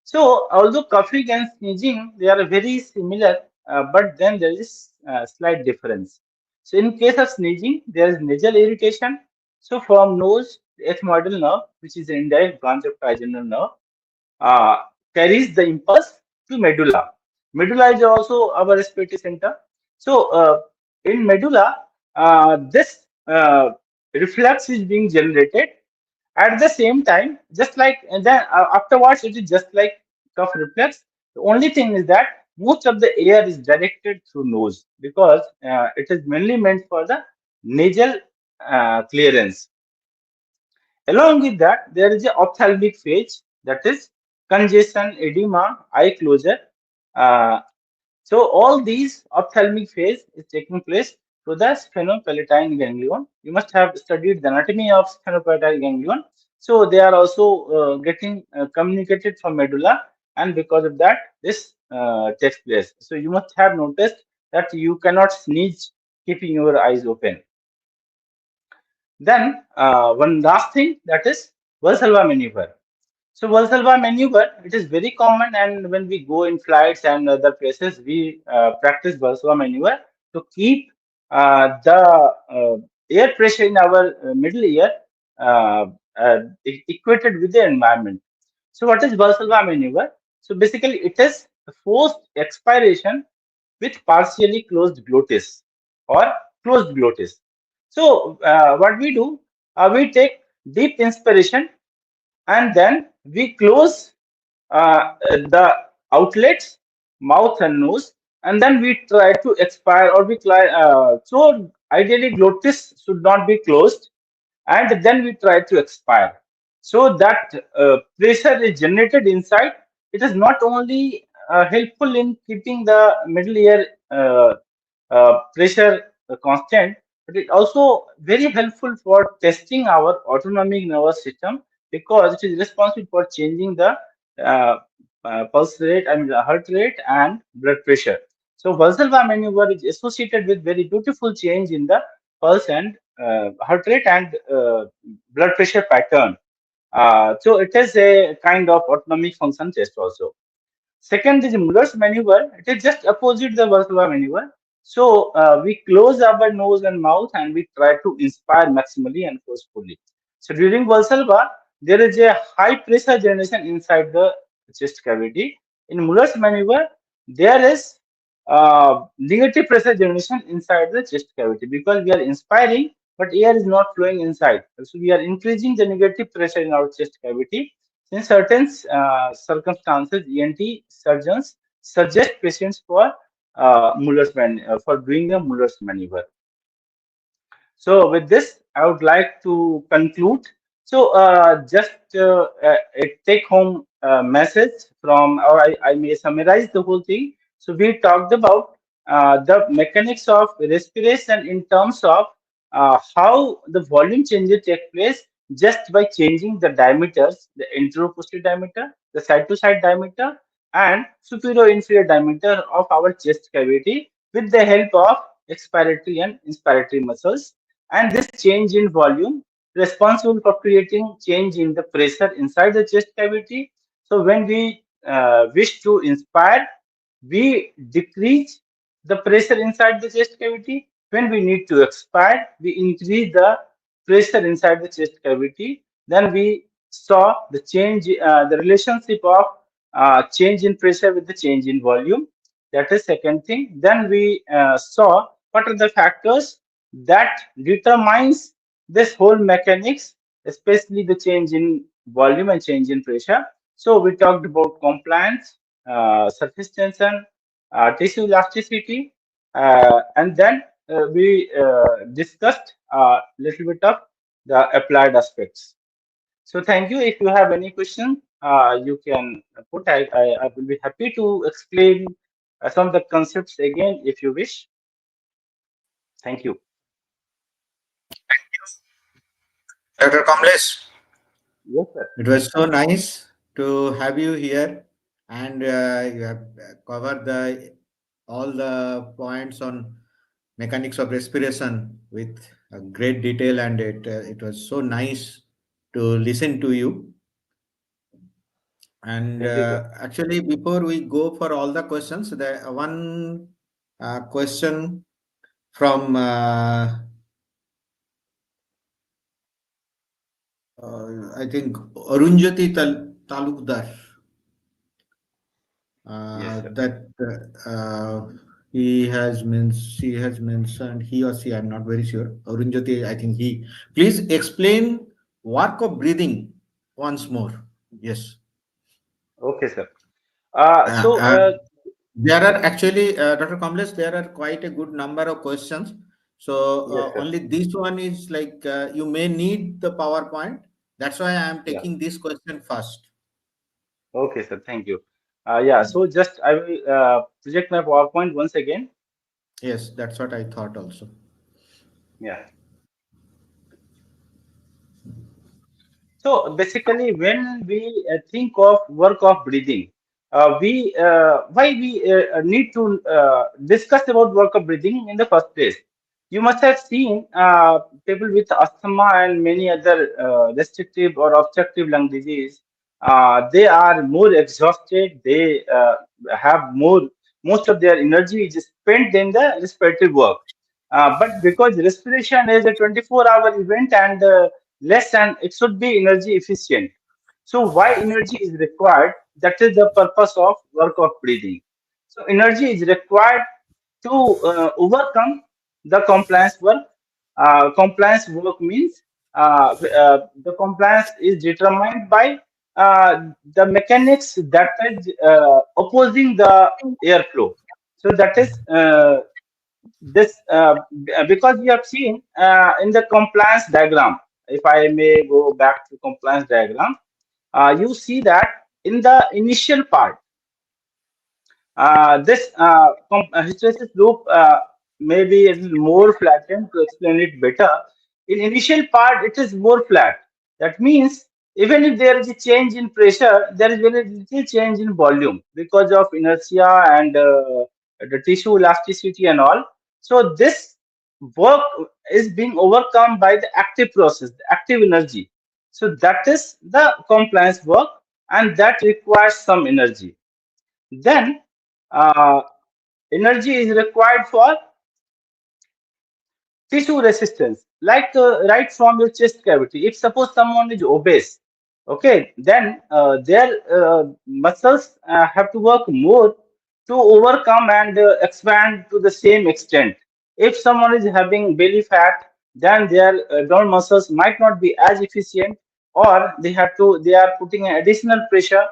So, although coughing and sneezing, they are very similar, but then there is slight difference. So, in case of sneezing, there is nasal irritation. So, from nose, the ethmoidal nerve, which is an indirect branch of trigeminal nerve, uh, carries the impulse to medulla. Medulla is also our respiratory center. So, in medulla, this reflex is being generated at the same time, just like, and then afterwards, it is just like cough reflex. The only thing is that most of the air is directed through nose because it is mainly meant for the nasal clearance. Along with that, there is a ophthalmic phase, that is congestion, edema, eye closure. Uh, so all these ophthalmic phase is taking place to the sphenopalatine ganglion. You must have studied the anatomy of sphenopalatine ganglion. So they are also getting communicated from medulla, and because of that, this takes place. So you must have noticed that you cannot sneeze keeping your eyes open. Then one last thing, that is Valsalva maneuver. So Valsalva maneuver, it is very common, and when we go in flights and other places, we practice Valsalva maneuver to keep the air pressure in our middle ear equated with the environment. So what is Valsalva maneuver? So basically, it is the forced expiration with partially closed glottis or closed glottis. So what we do, we take deep inspiration, and then we close the outlets, mouth and nose, and then we try to expire, or we try. So ideally, glottis should not be closed, and then we try to expire. So that pressure is generated inside. It is not only helpful in keeping the middle ear pressure constant, but it also very helpful for testing our autonomic nervous system because it is responsible for changing the uh, pulse rate, I mean the heart rate and blood pressure. So Valsalva maneuver is associated with very beautiful change in the pulse and heart rate and blood pressure pattern. So it is a kind of autonomic function test also. Second is Muller's maneuver. It is just opposite the Valsalva maneuver. So we close our nose and mouth and we try to inspire maximally and forcefully. So during Valsalva, there is a high pressure generation inside the chest cavity. In Muller's maneuver, there is negative pressure generation inside the chest cavity because we are inspiring, but air is not flowing inside. So we are increasing the negative pressure in our chest cavity. In certain circumstances, ENT surgeons suggest patients for for doing the Muller's maneuver. So with this, I would like to conclude. So just a take-home message from, or I may summarize the whole thing. So we talked about the mechanics of respiration in terms of how the volume changes take place just by changing the diameters, the anterior-posterior diameter, the side-to-side diameter, and superior-inferior diameter of our chest cavity with the help of expiratory and inspiratory muscles. And this change in volume responsible for creating change in the pressure inside the chest cavity. So when we wish to inspire, we decrease the pressure inside the chest cavity. When we need to expire, we increase the pressure inside the chest cavity. Then we saw the change, the relationship of change in pressure with the change in volume. That is second thing. Then we saw what are the factors that determines this whole mechanics, especially the change in volume and change in pressure. So we talked about compliance, surface tension, tissue elasticity, and then we discussed a little bit of the applied aspects. So thank you. If you have any question, you can put. I will be happy to explain some of the concepts again if you wish. Thank you. Dr. Kamlesh, Yes, sir. it was so nice to have you here, and you have covered the all the points on mechanics of respiration with a great detail, and it was so nice to listen to you. And Thank you, sir. actually, before we go for all the questions, the one question from I think Arunjati Talukdar. Yes, sir. That he has she has mentioned, he or she, I'm not very sure. Arunjati, I think he. Please explain work of breathing once more. Yes. Okay, sir. Uh, So, uh, there are actually, Dr. Kamlesh, there are quite a good number of questions. So yes, sir. only this one is like you may need the PowerPoint. That's why I am Yeah. taking this question first. Okay, sir. Thank you. Yeah. So, just I will project my PowerPoint once again. Yes, that's what I thought also. Yeah. So basically, when we think of work of breathing, we why we need to discuss about work of breathing in the first place. You must have seen people with asthma and many other restrictive or obstructive lung disease. They are more exhausted. They have most of their energy is spent in the respiratory work. But because respiration is a 24-hour event and less and it should be energy efficient. So why energy is required? That is the purpose of work of breathing. So energy is required to overcome the compliance work. Compliance work means the compliance is determined by the mechanics that is opposing the airflow. So that is this because we have seen in the compliance diagram. If I may go back to compliance diagram, you see that in the initial part, this hysteresis loop may be a little more flattened to explain it better. In initial part, it is more flat. That means even if there is a change in pressure, there is very little change in volume because of inertia and the tissue elasticity and all. So this work is being overcome by the active process, the active energy. So that is the compliance work, and that requires some energy. Then uh, energy is required for tissue resistance, like right from your chest cavity. If suppose someone is obese, okay, then their muscles have to work more to overcome and expand to the same extent. If someone is having belly fat, then their abdominal muscles might not be as efficient, or they are putting an additional pressure.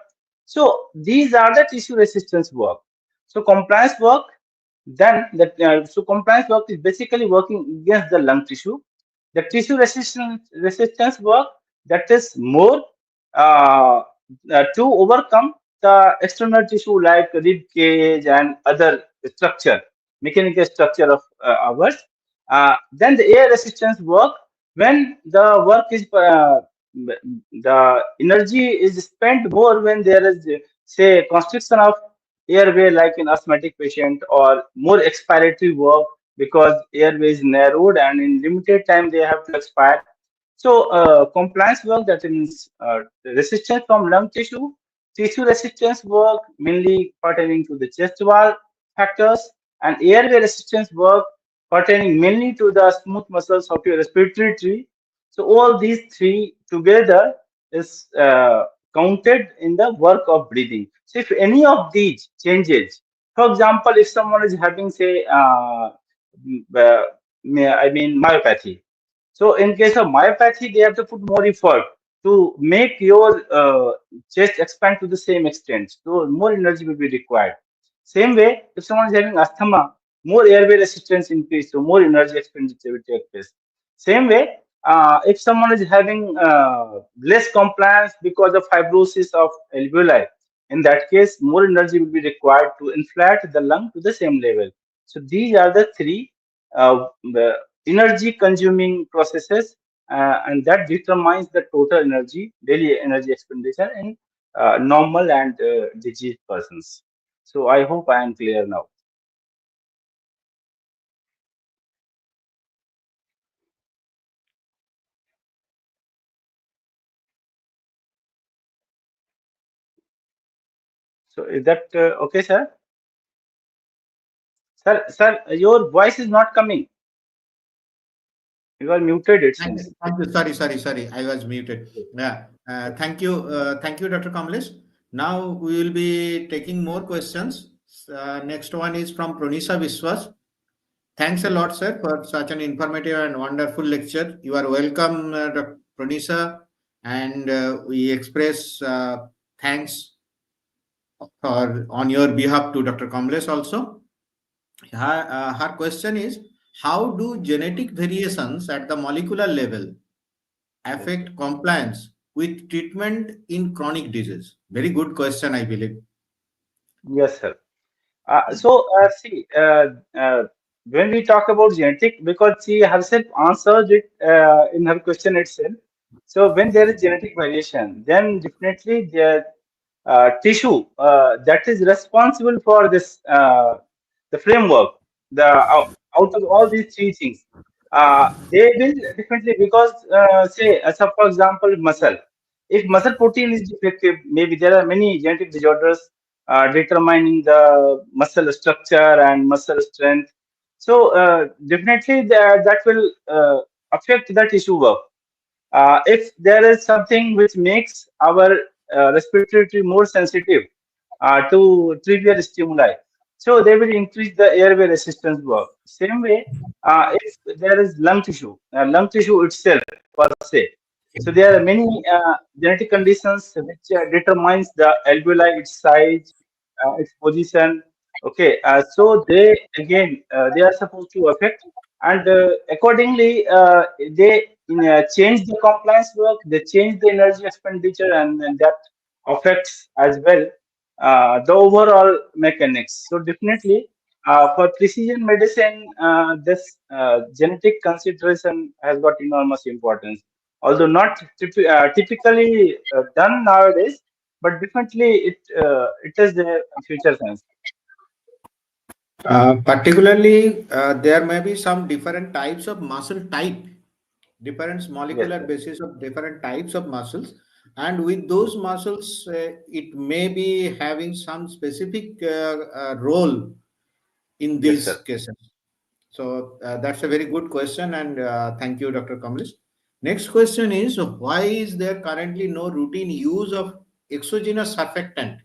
So these are the tissue resistance work. So compliance work, then so compliance work is basically working against the lung tissue. The tissue resistance work, that is more uh, to overcome the external tissue like rib cage and other structure, mechanical structure of ours. Then the air resistance work when the work is the energy is spent more when there is say constriction of airway like in asthmatic patient or more expiratory work because airway is narrowed and in limited time they have to expire. So compliance work that means resistance from lung tissue, tissue resistance work mainly pertaining to the chest wall factors, and airway resistance work pertaining mainly to the smooth muscles of your respiratory tree. So all these three together is counted in the work of breathing. So if any of these changes, for example, if someone is having say I mean myopathy, so in case of myopathy, they have to put more effort to make your chest expand to the same extent. So more energy will be required. Same way, if someone is having asthma, more airway resistance increase, so more energy expenditure will take place. Same way, if someone is having less compliance because of fibrosis of alveoli, in that case, more energy will be required to inflate the lung to the same level. So these are the three the energy consuming processes, and that determines the total energy, daily energy expenditure in normal and diseased persons. So I hope I am clear now. So is that okay, sir? Sir, your voice is not coming. You are muted, it Thank you. seems. Thank you. Sorry. I was muted. Yeah. Thank you, Dr. Kamlesh. Now we will be taking more questions. Next one is from Pronisa Viswas. Thanks a lot, sir, for such an informative and wonderful lecture. You are welcome, Dr. Pronisa, and we express thanks for on your behalf to Dr. Kamlesh also. Her question is, how do genetic variations at the molecular level Yes, sir. affect compliance with treatment in chronic disease? Very good question, I believe. Yes, sir. See, when we talk about genetic, because she herself answered it in her question itself. So when there is genetic variation, then definitely the tissue that is responsible for this the framework, the out of all these three things, they will definitely because say so for example muscle. If muscle protein is defective, maybe there are many genetic disorders determining the muscle structure and muscle strength. So definitely that will affect the tissue work. If there is something which makes our respiratory tree more sensitive to trivial stimuli, so they will increase the airway resistance work. Same way, if there is lung tissue itself per se. So there are many genetic conditions which determines the alveoli, its size, its position. Okay, so they again they are supposed to affect, and accordingly they change the compliance work, they change the energy expenditure, and that affects as well the overall mechanics. So definitely for precision medicine, this genetic consideration has got enormous importance. Although not typically done nowadays, but definitely it is the future sense. Particularly, there may be some different types of muscle type, different Yes, molecular sir. basis of different types of muscles, and with those muscles, it may be having some specific role in Yes, these sir. cases. So that's a very good question, and thank you, Dr. Kamlesh. Next question is, why is there currently no routine use of exogenous surfactant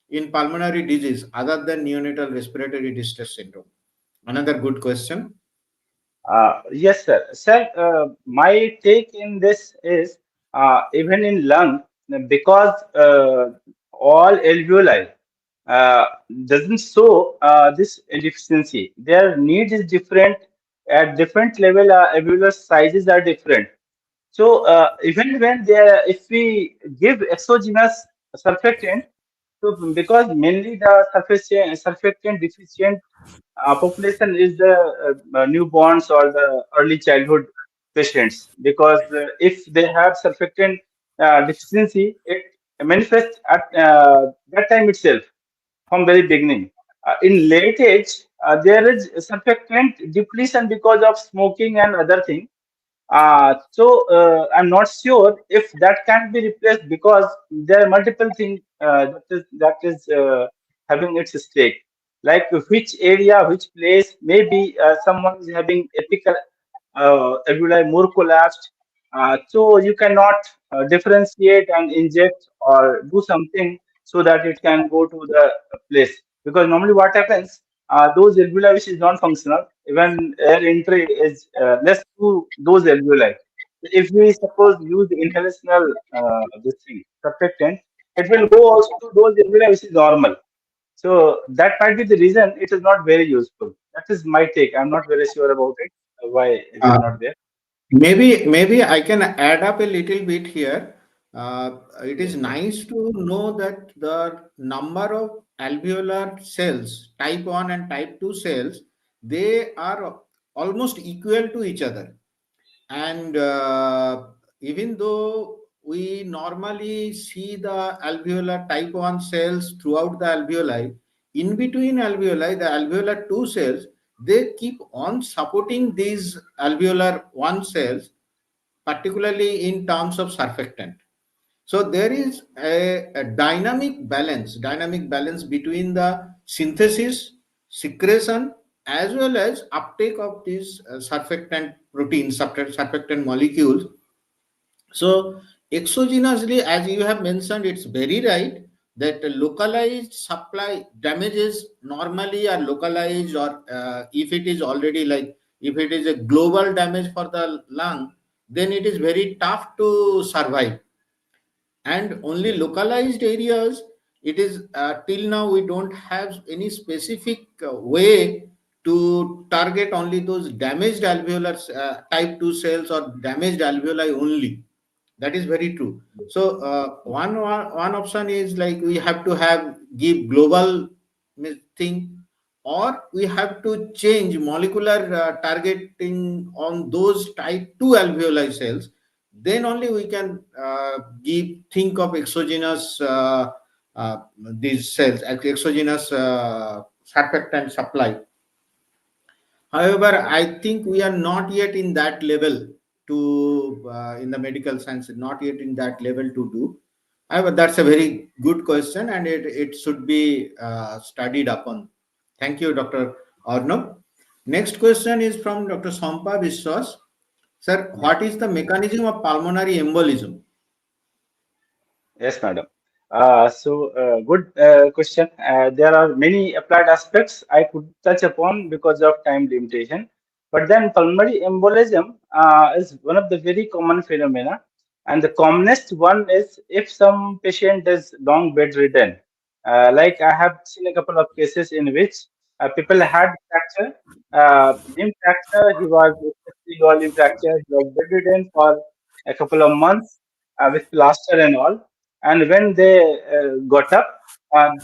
in pulmonary disease other than neonatal respiratory distress syndrome? Another good question. Yes, sir. Sir, my take in this is even in lung, because all alveoli uh, doesn't show this deficiency. Their need is different at different level. Alveolar sizes are different. So even when if we give exogenous surfactant, so because mainly the surfactant deficient population is the newborns or the early childhood patients, because if they have surfactant deficiency, it manifests at that time itself from very beginning. In late age, there is surfactant depletion because of smoking and other things. I'm not sure if that can be replaced, because there are multiple things that is having its stake. Like which area, which place, maybe someone is having apical alveoli more collapsed. So you cannot differentiate and inject or do something so that it can go to the place. Because normally what happens, those alveoli which is non-functional, even air entry is less to those alveoli. If we suppose use inhalational this thing surfactant, it will go also to those alveoli which is normal. So that might be the reason it is not very useful. That is my take. I'm not very sure about it, why it is Uh, not there. maybe I can add up a little bit here. It is Yes, yes. nice to know that the number of alveolar cells, type 1 and type 2 cells, they are almost equal to each other. And even though we normally see the alveolar type 1 cells throughout the alveoli, in between alveoli, the alveolar 2 cells, they keep on supporting these alveolar 1 cells, particularly in terms of surfactant. So there is a dynamic balance between the synthesis, secretion, as well as uptake of these surfactant proteins, surfactant molecules. So exogenously, as you have mentioned, it's very right that localized supply damages normally are localized, or if it is already like, if it is a global damage for the lung, then it is very tough to survive. And only Yes. localized areas, it is till now we don't have any specific way to target only those damaged alveolar type 2 cells or damaged alveoli only. That is very true. So one option is like we have to have give global thing, or we have to change molecular targeting on those type 2 alveoli cells. Then only we can give think of exogenous these cells, exogenous surfactant supply. However, I think we are not yet in that level to, in the medical science, not yet in that level to do. However, that's a very good question, and it should be studied upon. Thank you, Dr. Arnab. Next question is from Dr. Sampa Biswas. Sir, Yeah. what is the mechanism of pulmonary embolism? Yes, madam. Good question. There are many applied aspects I could touch upon because of time limitation. But then pulmonary embolism is one of the very common phenomena. And the commonest one is if some patient is long bedridden. Like I have seen a couple of cases in which people had fracture, limb fracture. He was especially lower limb fracture. He was bedridden for a couple of months with plaster and all, and when they got up,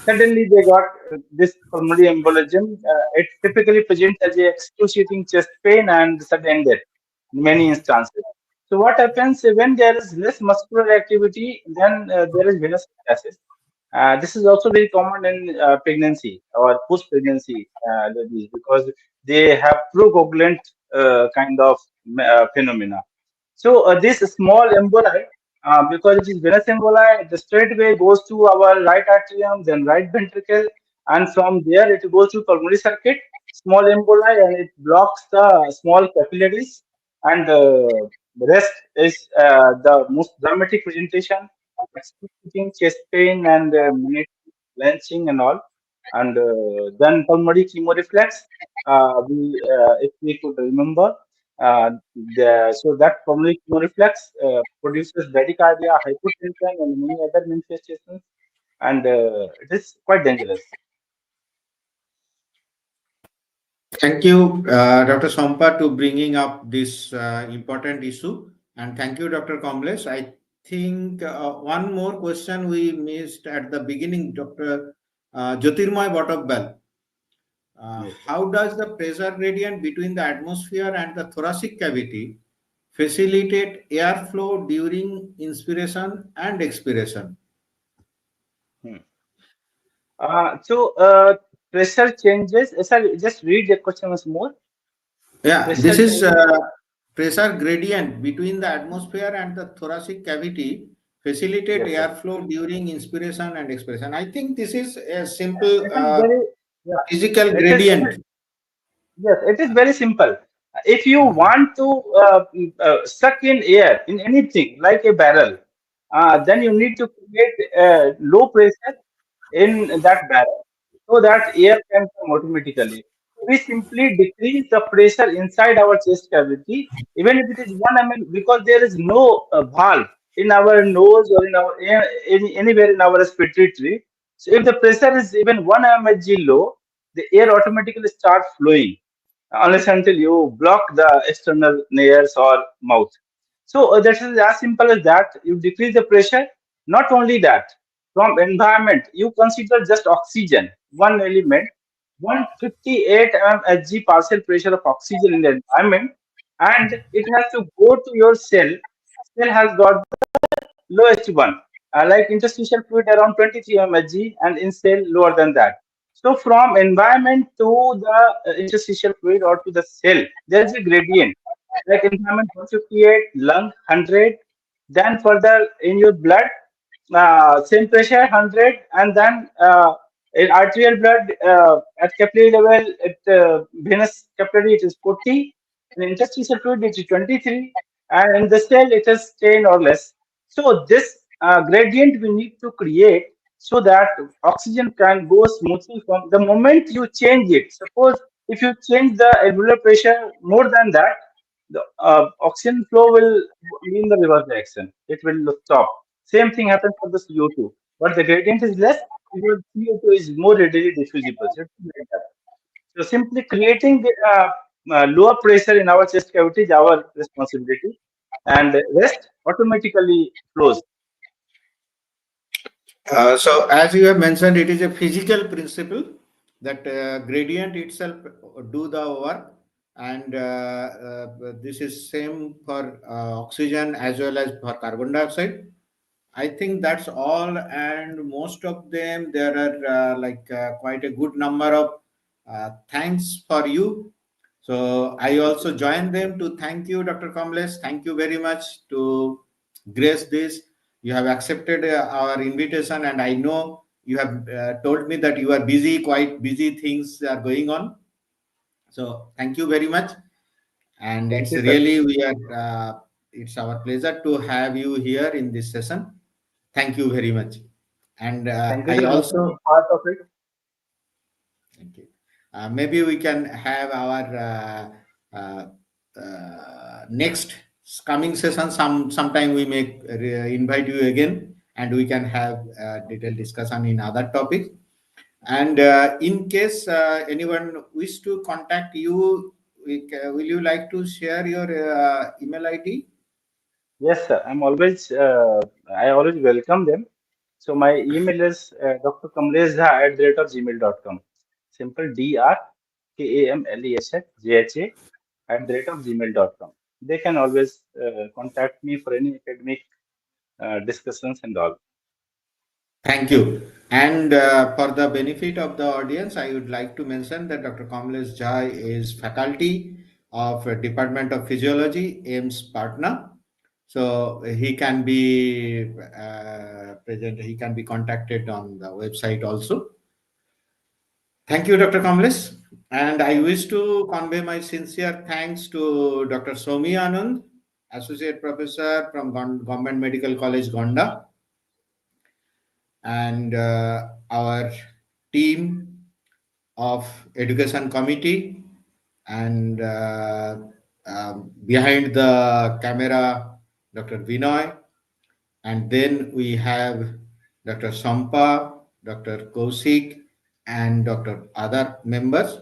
suddenly they got this pulmonary embolism. It typically presents as a excruciating chest pain and sudden death in many instances. So what happens when there is less muscular activity, then there is venous stasis. This is also very common in pregnancy or post-pregnancy ladies, because they have procoagulant kind of phenomena. So this small emboli, because it is venous emboli, the straight way goes to our right atrium, then right ventricle, and from there it goes to pulmonary circuit. Small emboli, and it blocks the small capillaries, and the rest is the most dramatic presentation, excruciating chest pain and blanching and all, and then pulmonary chemoreflex. If we could remember, so that pulmonary reflex produces bradycardia, hypotension, and many other manifestations, and it is quite dangerous. Thank you, Dr. Sampa, to bringing up this important issue. And thank you, Dr. Kamlesh. I think one more question we missed at the beginning, Dr. Jyotirmoy Bhattabal. Yes, sir. How does the pressure gradient between the atmosphere and the thoracic cavity facilitate airflow during inspiration and expiration? Hmm. So, pressure changes. Sir, just read the question once more. Yeah, Pressure this is changes. pressure gradient between the atmosphere and the thoracic cavity facilitate Yes, sir. airflow during inspiration and expiration. I think this is a simple It is very, yeah. physical It gradient. is Yes, it is very simple. If you Uh, want to suck in air in anything like a barrel, then you need to create low pressure in that barrel so that air can come automatically. We simply decrease the pressure inside our chest cavity, even if it is 1 mm, because there is no valve in our nose or in our anywhere in our respiratory tree. So if the pressure is even 1 mmHg low, the air automatically starts flowing unless until you block the external nares or mouth. So that is as simple as that. You decrease the pressure. Not only that, from environment, you consider just oxygen, one element, 158 mmHg partial pressure of oxygen in the environment, and it has to go to your cell. Cell has got lowest one, like interstitial fluid around 23 mmHg and in cell lower than that. So from environment to the interstitial fluid or to the cell, there is a gradient. Like environment 158, lung 100, then further in your blood, same pressure 100, and then in arterial blood at capillary level, at venous capillary it is 40, in interstitial fluid it is 23, and in the cell it is 10 or less. So this gradient we need to create so that oxygen can go smoothly from the moment you change it. Suppose if you change the alveolar pressure more than that, the oxygen flow will be in the reverse direction. It will stop. Same thing happens for the CO2, but the gradient is less because CO2 is more readily diffusible. So it's like that. So simply creating the lower pressure in our chest cavity is our responsibility, and the rest automatically flows. so as you have mentioned, it is a physical principle that gradient itself do the work, and this is same for oxygen as well as for carbon dioxide. I think that's all, and most of them there are quite a good number of thanks for you. So I Thank you. also join them to thank you, Dr. Kamlesh. Thank you very much to grace this. You have accepted our invitation, and I know you have told me that you are busy, quite busy things are going on. So thank you very much, and Thank it's you, sir. really we are. It's our pleasure to have you here in this session. Thank you very much. And Thank you, I sir, for being also part of it. thank you. Maybe we can have our next coming session. Sometime we may invite you again, and we can have detailed discussion in other topics. And in case anyone wish to contact you, will you like to share your email ID? Yes, sir. I always welcome them. So my email is drkamleshjha@gmail.com. Simple drkamleshjha@gmail.com. They can always contact me for any academic discussions and all. Thank you. And for the benefit of the audience, I would like to mention that Dr. Kamlesh Jha is faculty of Department of Physiology, AIIMS Patna. So he can be present. He can be contacted on the website also. Thank you, Dr. Kamlesh. And I wish to convey my sincere thanks to Dr. Somi Anand, Associate Professor from Government Medical College, Gonda, and our team of education committee, and behind the camera Dr. Vinoy, and then we have Dr. Sampa, Dr. Kausik, and Dr. other members.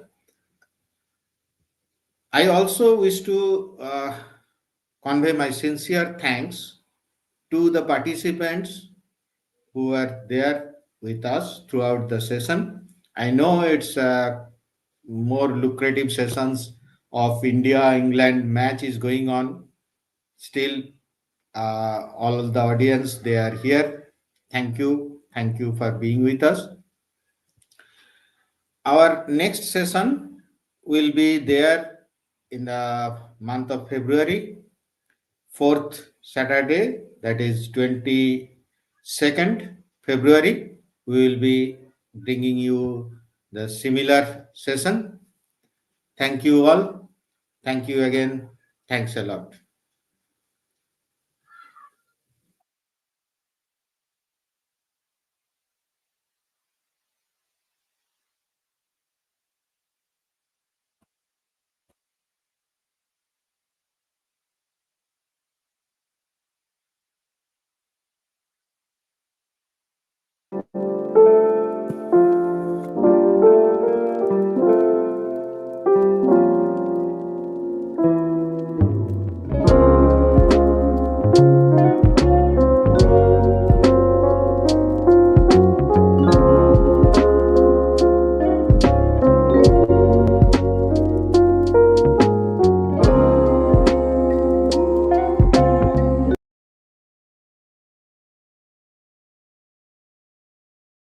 I also wish to convey my sincere thanks to the participants who are there with us throughout the session. I know it's more lucrative sessions of India England match is going on. Still, all of the audience they are here. Thank you for being with us. Our next session will be there in the month of February, fourth Saturday, that is 22nd February. We will be bringing you the similar session. Thank you all. Thank you again. Thanks a lot.